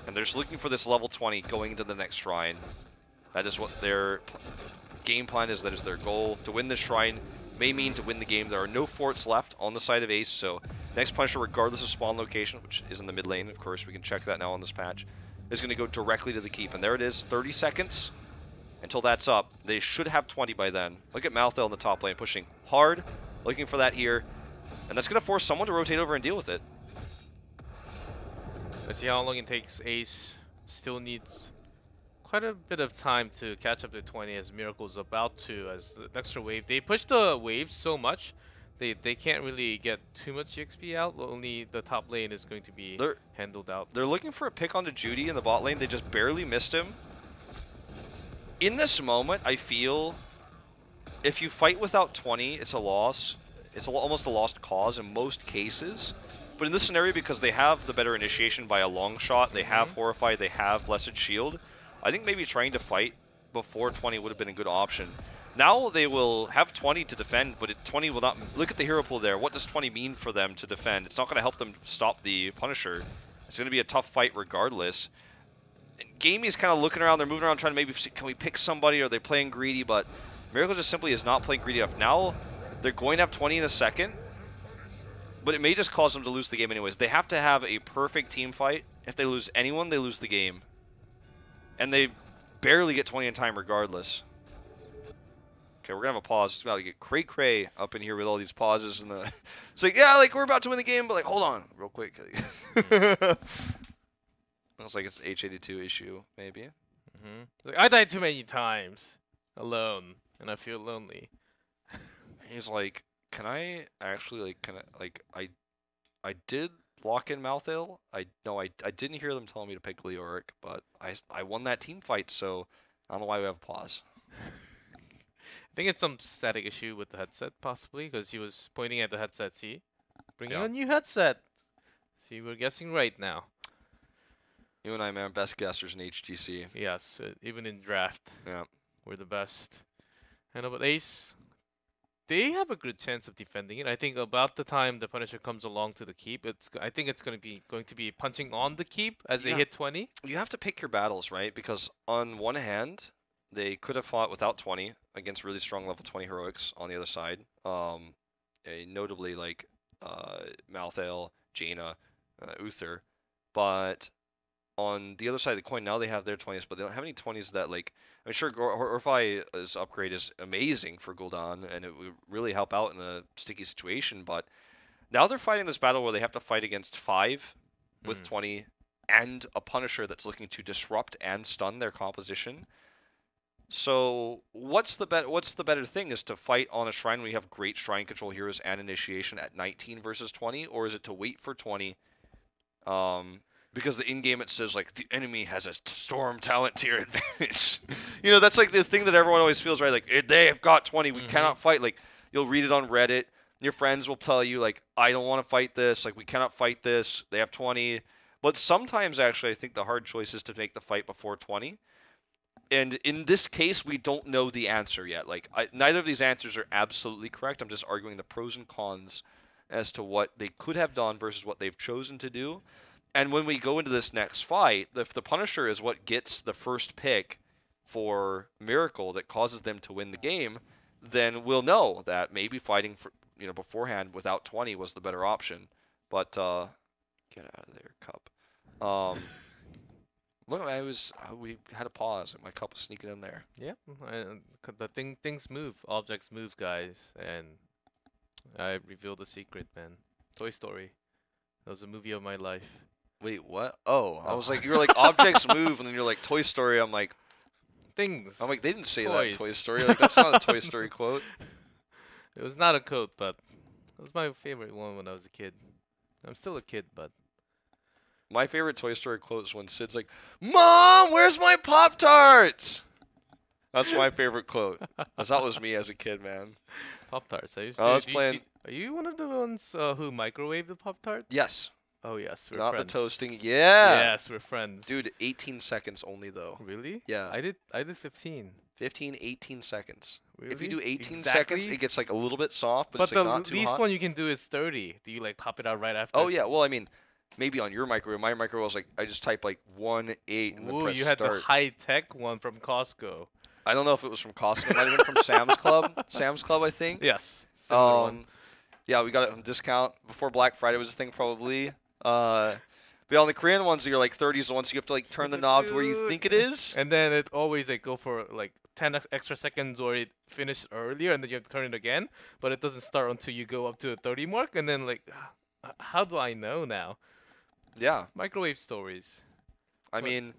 And they're just looking for this level 20 going into the next shrine. That is what their game plan is. That is their goal. To win this shrine may mean to win the game. There are no forts left on the side of Ace, so next Punisher, regardless of spawn location, which is in the mid lane, of course, we can check that now on this patch, is going to go directly to the keep. And there it is, 30 seconds. Until that's up, they should have 20 by then. Look at Malthael in the top lane, pushing hard, looking for that here. And that's going to force someone to rotate over and deal with it. Let's see how long it takes. Ace still needs quite a bit of time to catch up to 20, as Miracle's about to, as the extra wave. They push the waves so much, they can't really get too much XP out. Only the top lane is going to be handled out. They're looking for a pick onto Judy in the bot lane. They just barely missed him. In this moment, I feel if you fight without 20, it's a loss. It's almost a lost cause in most cases. But in this scenario, because they have the better initiation by a long shot, they have Horrify, they have Blessed Shield, I think maybe trying to fight before 20 would have been a good option. Now they will have 20 to defend, but 20 will not... Look at the hero pool there. What does 20 mean for them to defend? It's not going to help them stop the Punisher. It's going to be a tough fight regardless. Gamey's kind of looking around, they're moving around trying to maybe see, can we pick somebody, or are they playing greedy, but Miracle just simply is not playing greedy enough. Now they're going to have 20 in a second, but it may just cause them to lose the game anyways. They have to have a perfect team fight. If they lose anyone, they lose the game. And they barely get 20 in time regardless. Okay, we're going to have a pause. It's about to get cray-cray up in here with all these pauses. And it's like, yeah, like we're about to win the game, but like, hold on real quick. Looks like it's an H82 issue, maybe. Like, I died too many times alone, and I feel lonely. He's like, can I actually I did lock in Malthael. I didn't hear them telling me to pick Leoric, but I won that team fight, so I don't know why we have a pause. I think it's some static issue with the headset, possibly, because he was pointing at the headset. See, bringing a new headset. See, we're guessing right now. You and I, man, best guessers in HGC. Yes, even in draft. Yeah. We're the best. I know, but Ace, they have a good chance of defending it. I think about the time the Punisher comes along to the keep, I think it's going to be punching on the keep as they hit 20. You have to pick your battles, right? Because on one hand, they could have fought without 20 against really strong level 20 heroics on the other side. Notably like Malthael, Jaina, Uther. But on the other side of the coin, now they have their 20s, but they don't have any 20s that, like, I'm sure Orphi's upgrade is amazing for Gul'dan, and it would really help out in a sticky situation, but now they're fighting this battle where they have to fight against 5 with 20 and a Punisher that's looking to disrupt and stun their composition. So what's the better thing? Is to fight on a shrine when you have great shrine control heroes and initiation at 19 versus 20, or is it to wait for 20? Because the in-game it says, like, the enemy has a storm talent tier advantage. You know, that's like the thing that everyone always feels, right? Like, they have got 20, we cannot fight. Like, you'll read it on Reddit, your friends will tell you, like, I don't want to fight this, like, we cannot fight this, they have 20. But sometimes, actually, I think the hard choice is to make the fight before 20. And in this case, we don't know the answer yet. Like, neither of these answers are absolutely correct. I'm just arguing the pros and cons as to what they could have done versus what they've chosen to do. And when we go into this next fight, if the Punisher is what gets the first pick for Miracle that causes them to win the game, then we'll know that maybe fighting for, beforehand without 20 was the better option. But get out of there, Cup. Look, we had a pause, and my cup was sneaking in there. Yeah, things move, objects move, guys, and I revealed a secret, man. Toy Story. That was a movie of my life. Wait, what? Oh, I was like, you were like, objects move, and then you're like, Toy Story. I'm like, things. I'm like, they didn't say that, Toy Story. Like, that's not a Toy Story quote. It was not a quote, but it was my favorite one when I was a kid. I'm still a kid, but. My favorite Toy Story quote is when Sid's like, Mom, where's my Pop-Tarts? That's my favorite quote. Because that was me as a kid, man. Pop-Tarts. I was playing. Are you one of the ones who microwaved the Pop-Tarts? Yes. Oh, yes, we're not friends. The toasting. Yeah. Yes, we're friends. Dude, 18 seconds only, though. Really? Yeah. I did 15. 15, 18 seconds. Really? If you do 18 exactly? seconds, it gets like a little bit soft, but it's like like not the too least hot. one you can do is 30. Do you like pop it out right after? Oh, yeah. Well, I mean, maybe on your microwave. My microwave was like, I just type like 1, 8, and then press you had start. the high-tech one from Costco. I don't know if it was from Costco. It might have been from Sam's Club. Sam's Club, I think. Yes. One. Yeah, we got it on discount. Before Black Friday was a thing, probably. But on the Korean ones, you're like 30s, the ones you have to like turn the knob to where you think it is. And then it always like go for like 10 extra seconds, or it finished earlier, and then you have to turn it again. But it doesn't start until you go up to the 30 mark, and then like, how do I know now? Yeah. Microwave stories. I mean,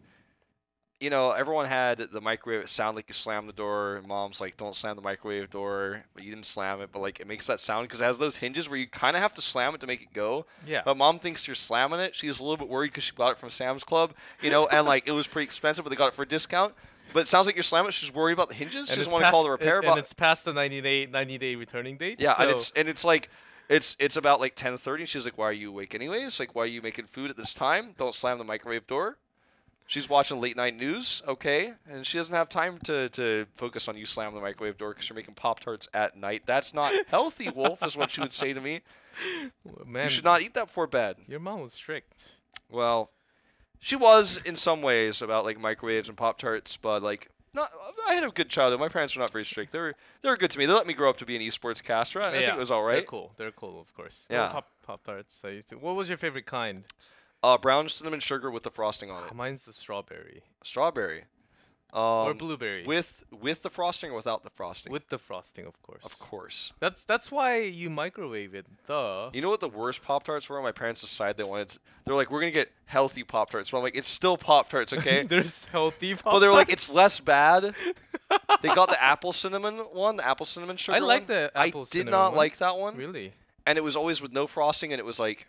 everyone had the microwave sound like you slam the door, and Mom's like, don't slam the microwave door, but you didn't slam it, but like it makes that sound because it has those hinges where you kind of have to slam it to make it go. Yeah. But Mom thinks you're slamming it. She's a little bit worried because she got it from Sam's Club, and like it was pretty expensive, but they got it for a discount. But it sounds like you're slamming it. She's worried about the hinges. She doesn't want to call the repair. And it's past the 90-day returning date. Yeah, so and it's like it's about like 10:30. She's like, why are you awake anyways? Like, why are you making food at this time? Don't slam the microwave door. She's watching late night news, okay, and she doesn't have time to focus on you slamming the microwave door because you're making Pop-Tarts at night. That's not healthy, Wolf, is what she would say to me. Man, you should not eat that before bed. Your mom was strict. Well, she was in some ways about like microwaves and Pop-Tarts, but like, I had a good childhood. My parents were not very strict. They were good to me. They let me grow up to be an esports caster. I think it was all right. They're cool. They're cool, of course. Yeah. Pop-Tarts. I used to. What was your favorite kind? Brown cinnamon sugar with the frosting on it. Mine's the strawberry. Strawberry. Or blueberry. With the frosting or without the frosting? With the frosting, of course. Of course. That's why you microwave it. Duh. You know what the worst Pop-Tarts were? My parents decided they're like, we're going to get healthy Pop-Tarts. But I'm like, it's still Pop-Tarts, okay? There's healthy Pop-Tarts. But they're like, it's less bad. They got the apple cinnamon one, the apple cinnamon sugar I like one. the apple cinnamon I did not one. like that one. Really? And it was always with no frosting, and it was like,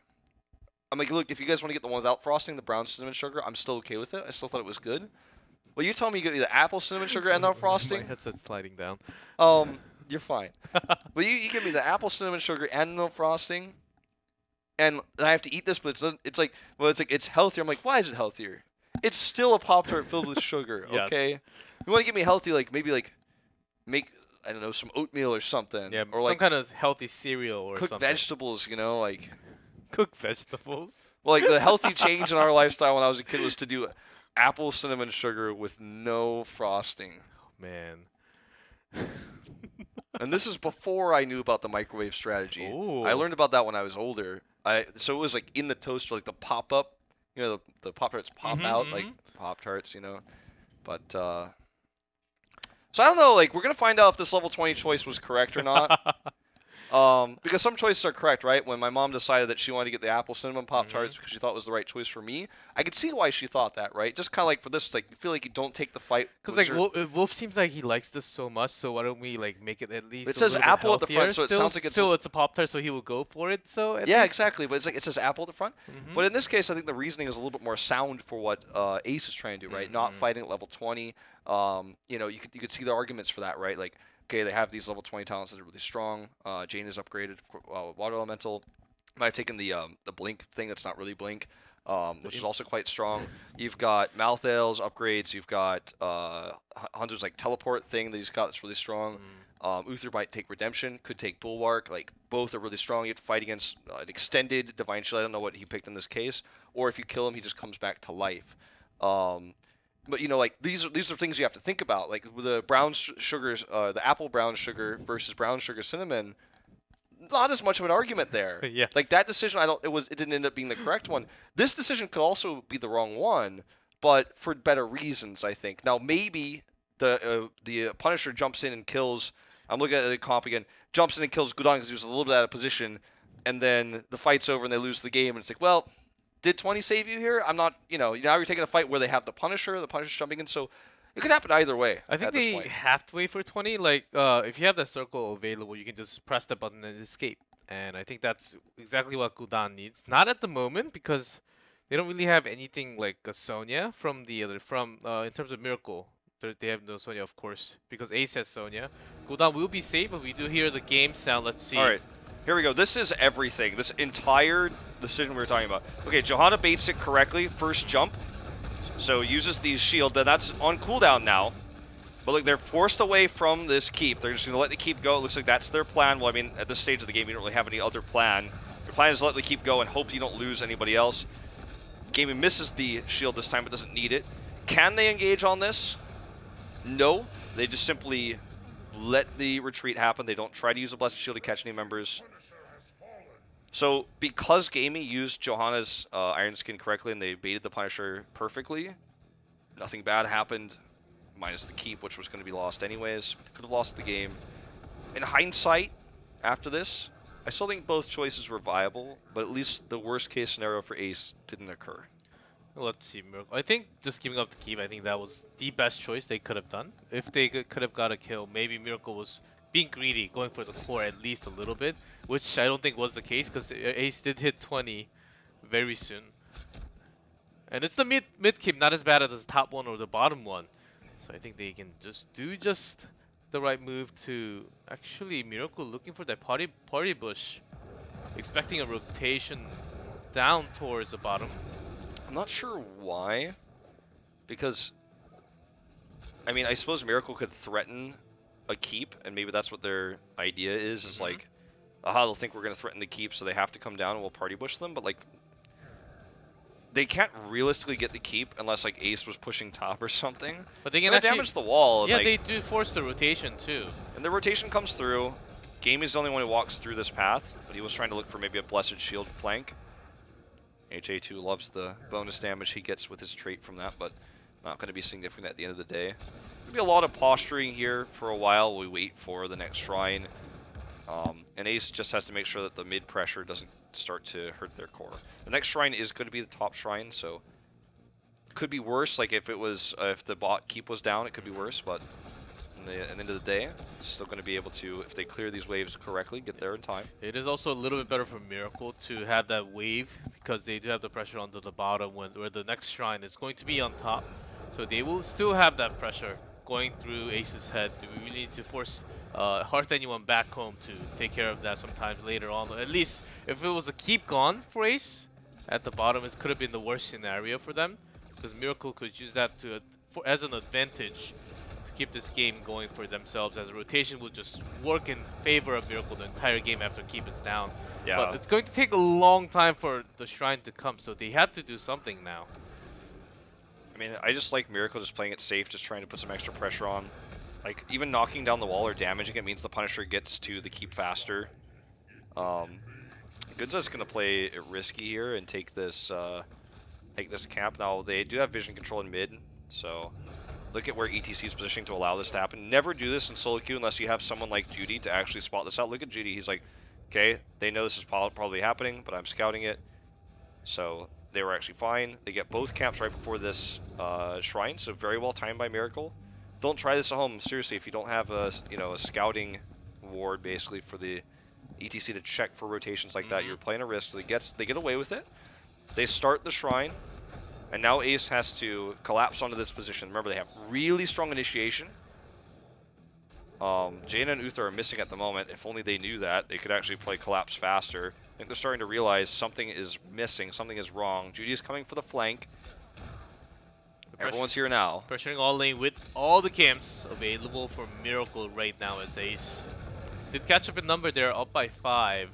I'm like, look, if you guys want to get the one without frosting, the brown cinnamon sugar, I'm still okay with it. I still thought it was good. Well, you're telling me you get the apple cinnamon sugar and no frosting? My headset's sliding down. You're fine. But you give me the apple cinnamon sugar and no frosting, and I have to eat this, but it's healthier. I'm like, why is it healthier? It's still a Pop-Tart filled with sugar, Yes. okay? You want to get me healthy, like maybe like make I don't know, some oatmeal or something. Yeah, or some like kind of healthy cereal or cook something. vegetables, you know, like. Cook vegetables. Well, like the healthy change in our lifestyle when I was a kid was to do apple cinnamon sugar with no frosting. Man. And this is before I knew about the microwave strategy. Ooh. I learned about that when I was older. So it was like in the toaster, like the pop up, you know, the Pop Tarts pop out like Pop Tarts, you know. But so I don't know. Like we're gonna find out if this level 20 choice was correct or not. Because some choices are correct, right? When my mom decided that she wanted to get the apple cinnamon Pop Tarts because she thought it was the right choice for me, I could see why she thought that, right? Just kind of like for this, like you feel like you don't take the fight. Because like Wolf seems like he likes this so much, so why don't we like make it at least? It says apple at the front, so it sounds like it's still it's a Pop Tart, so he will go for it. So yeah, exactly. But it's like it says apple at the front. But in this case, I think the reasoning is a little bit more sound for what Ace is trying to do, right? Not fighting at level 20. You know, you could see the arguments for that, right? Like. Okay, they have these level 20 talents that are really strong. Jane is upgraded for Water Elemental. Might have taken the Blink thing that's not really Blink, which is also quite strong. You've got Malthael's upgrades. You've got Hunter's like Teleport thing that he's got that's really strong. Uther might take Redemption, could take Bulwark. Like both are really strong. You have to fight against an extended Divine Shield. I don't know what he picked in this case. Or if you kill him, he just comes back to life. But you know, like these are things you have to think about. Like with the brown sugars, the apple brown sugar versus brown sugar cinnamon, not as much of an argument there. Yeah. Like that decision, it didn't end up being the correct one. This decision could also be the wrong one, but for better reasons, I think. Now maybe the Punisher jumps in and kills. I'm looking at the comp again. Jumps in and kills Gudon because he was a little bit out of position, and then the fight's over and they lose the game. And it's like, well. Did 20 save you here? I'm not, you know, now you're taking a fight where they have the Punisher's jumping in, so it could happen either way. I think they have to wait for 20. Like, if you have that circle available, you can just press the button and escape. And I think that's exactly what Gul'dan needs. Not at the moment, because they don't really have anything like a Sonya from the other, in terms of Miracle. They have no Sonya, of course, because Ace has Sonya. Gul'dan will be safe, but we do hear the game sound. Let's see. All right. Here we go. This is everything. This entire decision we were talking about. Okay, Johanna baits it correctly. First jump. So uses the shield. Then that's on cooldown now. But look, they're forced away from this keep. They're just going to let the keep go. It looks like that's their plan. Well, I mean, at this stage of the game, you don't really have any other plan. Your plan is to let the keep go and hope you don't lose anybody else. Gaming misses the shield this time, but doesn't need it. Can they engage on this? No. They just simply let the retreat happen. They don't try to use a Blessed Shield to catch any members. So, because Gamey used Johanna's Iron Skin correctly and they baited the Punisher perfectly, nothing bad happened, minus the keep, which was going to be lost anyways. Could have lost the game. In hindsight, after this, I still think both choices were viable, but at least the worst case scenario for Ace didn't occur. Let's see, Miracle. I think just giving up the keep, I think that was the best choice they could have done. If they could have got a kill, maybe Miracle was being greedy, going for the core at least a little bit, which I don't think was the case because Ace did hit 20 very soon. And it's the mid keep, not as bad as the top one or the bottom one. So I think they can just do the right move to actually Miracle looking for that party bush, expecting a rotation down towards the bottom. I'm not sure why, because, I mean, I suppose Miracle could threaten a keep, and maybe that's what their idea is, is like, aha, they'll think we're going to threaten the keep, so they have to come down and we'll party bush them, but like, they can't realistically get the keep unless like Ace was pushing top or something. But they can actually damage the wall. Yeah, and, like, they do force the rotation too. And the rotation comes through. Game is the only one who walks through this path, but he was trying to look for maybe a Blessed Shield flank. HA2 loves the bonus damage he gets with his trait from that, but not going to be significant at the end of the day. There'll be a lot of posturing here for a while while we wait for the next shrine. And Ace just has to make sure that the mid pressure doesn't start to hurt their core. The next shrine is going to be the top shrine, so could be worse. Like if it was, if the bot keep was down, it could be worse. But at the end of the day, still going to be able to, if they clear these waves correctly, get there in time. It is also a little bit better for Miracle to have that wave because they do have the pressure onto the bottom where the next shrine is going to be on top. So they will still have that pressure going through Ace's head. We really need to force Hearth anyone back home to take care of that sometimes later on. At least if it was a keep gone for Ace at the bottom, it could have been the worst scenario for them because Miracle could use that as an advantage to keep this game going for themselves, as rotation will just work in favor of Miracle the entire game after Keep is down. Yeah. But it's going to take a long time for the Shrine to come, so they have to do something now. I mean, I just like Miracle just playing it safe, just trying to put some extra pressure on. Like, even knocking down the wall or damaging it means the Punisher gets to the Keep faster. Gunza's going to play it risky here and take this camp. Now, they do have vision control in mid, so look at where ETC is positioning to allow this to happen. Never do this in solo queue unless you have someone like Judy to actually spot this out. Look at Judy. He's like, okay, they know this is probably happening, but I'm scouting it. So they were actually fine. They get both camps right before this shrine, so very well timed by Miracle. Don't try this at home, seriously, if you don't have a scouting ward basically for the ETC to check for rotations like that. You're playing a risk, so they get away with it. They start the shrine, and now Ace has to collapse onto this position. Remember, they have really strong initiation. Jaina and Uther are missing at the moment. If only they knew that, they could actually play collapse faster. I think they're starting to realize something is missing, something is wrong. Judy is coming for the flank. Everyone's here now. Pressuring all lane with all the camps available for Miracle right now as Ace. Did catch up in number there, up by 5.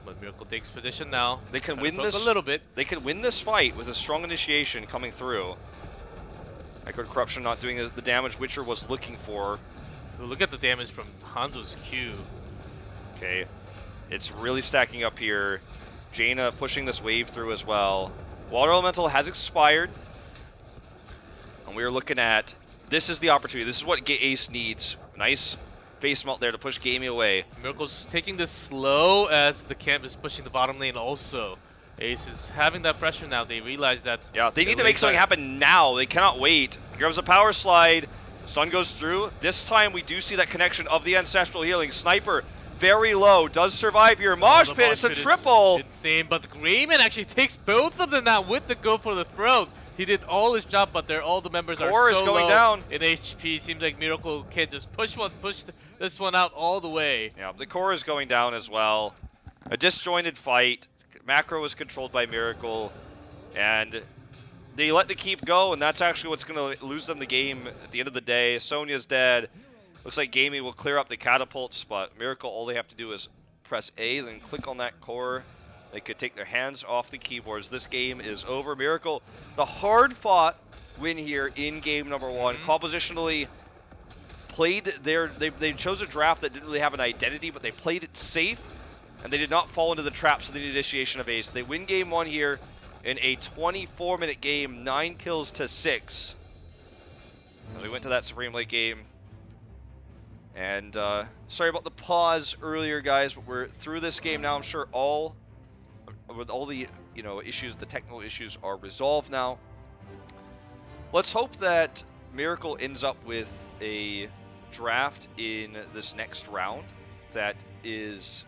But Miracle takes position now. They can win this a little bit. They can win this fight with a strong initiation coming through. Echoed Corruption not doing the damage Witcher was looking for. Look at the damage from Hanzo's Q. Okay, it's really stacking up here. Jaina pushing this wave through as well. Water Elemental has expired. And we are looking at, this is the opportunity. This is what Ace needs. Nice face melt there to push Gamey away. Miracle's taking this slow as the camp is pushing the bottom lane also. Ace is having that pressure now. They realize that... Yeah, they need to make something happen now. They cannot wait. Here comes a power slide. Sun goes through. This time we do see that connection of the Ancestral Healing. Sniper, very low, does survive here. Mosh Pit, it's a triple! Insane, but Grayman actually takes both of them now with the go for the throat. He did all his job, but all the members Core are so is going low down in HP. Seems like Miracle can just push this one out all the way. Yeah, the core is going down as well. A disjointed fight. Macro is controlled by Miracle, and they let the keep go, and that's actually what's going to lose them the game at the end of the day. Sonya's dead. Looks like Gamey will clear up the catapults, but Miracle, all they have to do is press A, then click on that core. They could take their hands off the keyboards. This game is over. Miracle, the hard-fought win here in game number 1. Compositionally, they chose a draft that didn't really have an identity, but they played it safe, and they did not fall into the traps of the initiation of Ace. They win game 1 here in a 24-minute game, 9 kills to 6. As we went to that Supreme late game. And sorry about the pause earlier, guys, but we're through this game now. I'm sure with all the issues, the technical issues are resolved now. Let's hope that Miracle ends up with a draft in this next round that is,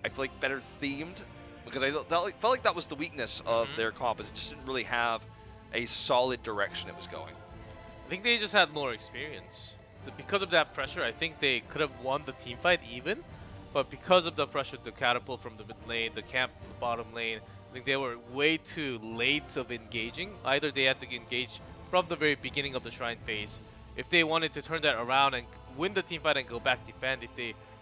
I feel like, better themed, because I felt like that was the weakness of their comp. It just didn't really have a solid direction it was going. I think they just had more experience. Because of that pressure, I think they could have won the team fight even. But because of the pressure, the catapult from the mid lane, the camp from the bottom lane, I think they were way too late of engaging. Either they had to engage from the very beginning of the Shrine phase, if they wanted to turn that around and win the team fight and go back defend,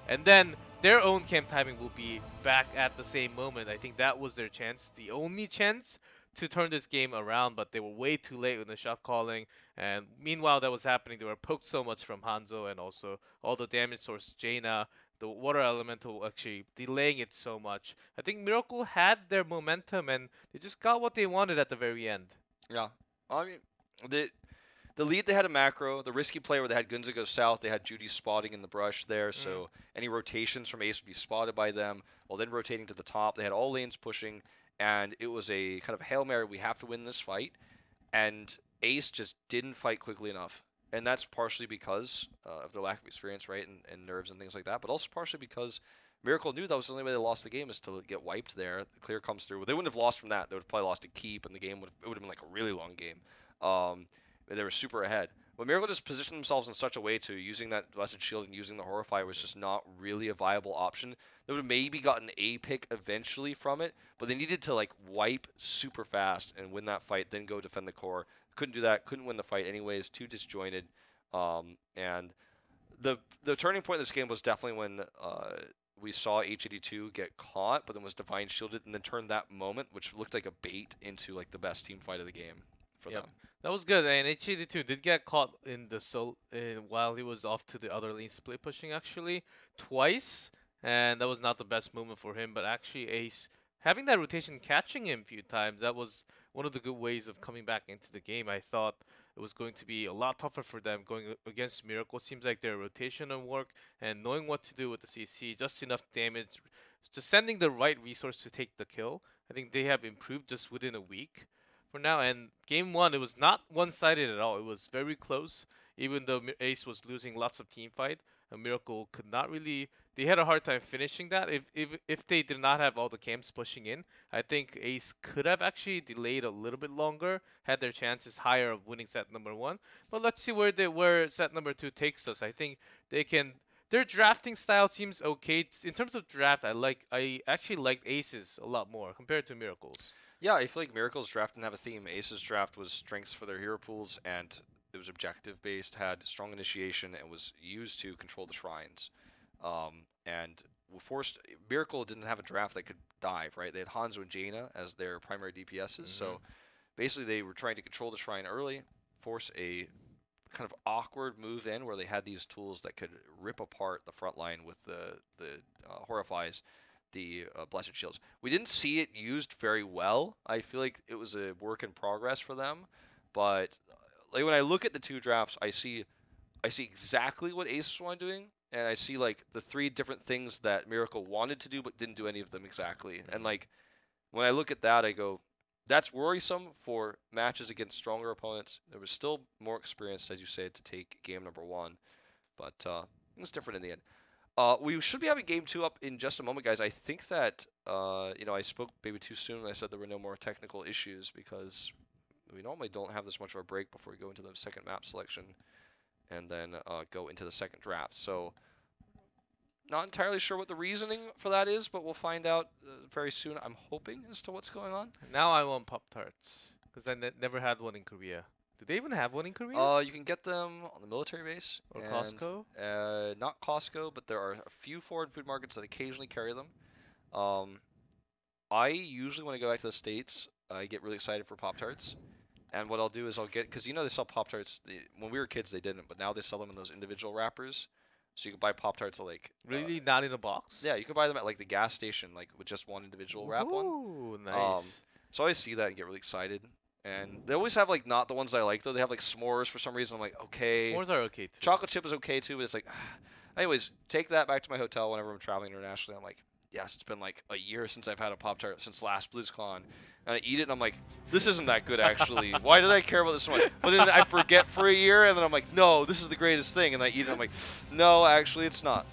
and then their own camp timing will be back at the same moment. I think that was their chance, the only chance to turn this game around, but they were way too late with the shot calling. And meanwhile that was happening, they were poked so much from Hanzo, and also all the damage source Jaina, the water elemental actually delaying it so much. I think Miracle had their momentum and they just got what they wanted at the very end. Yeah, I mean, the lead they had a macro, the risky play where they had Gunza go south, they had Judy spotting in the brush there, so any rotations from Ace would be spotted by them, while then rotating to the top. They had all lanes pushing, and it was a kind of Hail Mary, we have to win this fight, and Ace just didn't fight quickly enough. And that's partially because of their lack of experience, right, and nerves and things like that, but also partially because Miracle knew that was the only way they lost the game, is to get wiped there. The clear comes through. They wouldn't have lost from that. They would have probably lost a keep, and the game would have been like a really long game. They were super ahead. But Miracle just positioned themselves in such a way to using that Blessed Shield and using the Horrify was just not really a viable option. They would have maybe gotten a pick eventually from it, but they needed to like wipe super fast and win that fight, then go defend the core. Couldn't do that. Couldn't win the fight anyways. Too disjointed. And the turning point in this game was definitely when we saw H82 get caught, but then was divine shielded, and then turned that moment, which looked like a bait, into like the best team fight of the game for them. That was good, and HG2 did get caught in the while he was off to the other lane split pushing actually twice, and that was not the best movement for him. But actually, Ace having that rotation, catching him a few times, that was one of the good ways of coming back into the game. I thought it was going to be a lot tougher for them going against Miracle. Seems like their rotation and work and knowing what to do with the CC, just enough damage, just sending the right resource to take the kill. I think they have improved just within a week for now. And game one, it was not one-sided at all. It was very close. Even though Ace was losing lots of team fight, a Miracle could not really. They had a hard time finishing that. If they did not have all the camps pushing in, I think Ace could have actually delayed a little bit longer, had their chances higher of winning set number 1. But let's see where set number 2 takes us. I think they can. Their drafting style seems okay. In terms of draft, I actually liked Aces a lot more compared to Miracles. Yeah, I feel like Miracle's draft didn't have a theme. Ace's draft was strengths for their hero pools, and it was objective based, had strong initiation, and was used to control the shrines. And forced Miracle didn't have a draft that could dive, right? They had Hanzo and Jaina as their primary DPSs, so basically they were trying to control the shrine early, force a kind of awkward move in where they had these tools that could rip apart the front line with the Horrifies, the Blessed Shields. We didn't see it used very well. I feel like it was a work in progress for them, but like when I look at the two drafts, I see exactly what Aces wanted doing, and I see like the 3 different things that Miracle wanted to do but didn't do any of them exactly. And like when I look at that, I go, that's worrisome for matches against stronger opponents. There was still more experience, as you said, to take game number 1, but it was different in the end. We should be having game 2 up in just a moment, guys. I think that I spoke maybe too soon when I said there were no more technical issues, because we normally don't have this much of a break before we go into the second map selection and then go into the second draft. So not entirely sure what the reasoning for that is, but we'll find out very soon, I'm hoping, as to what's going on. Now I want Pop-Tarts, because I never had one in Korea. Do they even have one in Korea? You can get them on the military base. Or Costco? Not Costco, but there are a few foreign food markets that occasionally carry them. I usually, when I go back to the States, I get really excited for Pop-Tarts. And what I'll do is I'll get, because they sell Pop-Tarts, when we were kids they didn't, but now they sell them in those individual wrappers. So you can buy Pop-Tarts like... Really? Not in a box? Yeah, you can buy them at like the gas station, like with just one individual wrap one. Ooh, nice. So I always see that and get really excited. And they always have like not the ones I like though. They have like s'mores for some reason. I'm like, okay. S'mores are okay too. Chocolate chip is okay too, but it's like... Anyways, take that back to my hotel whenever I'm traveling internationally. I'm like, yes, it's been like a year since I've had a Pop-Tart, since last BlizzCon. And I eat it, and I'm like, this isn't that good, actually. Why did I care about this so much? But then I forget for a year, and then I'm like, no, this is the greatest thing. And I eat it, and I'm like, no, actually, it's not.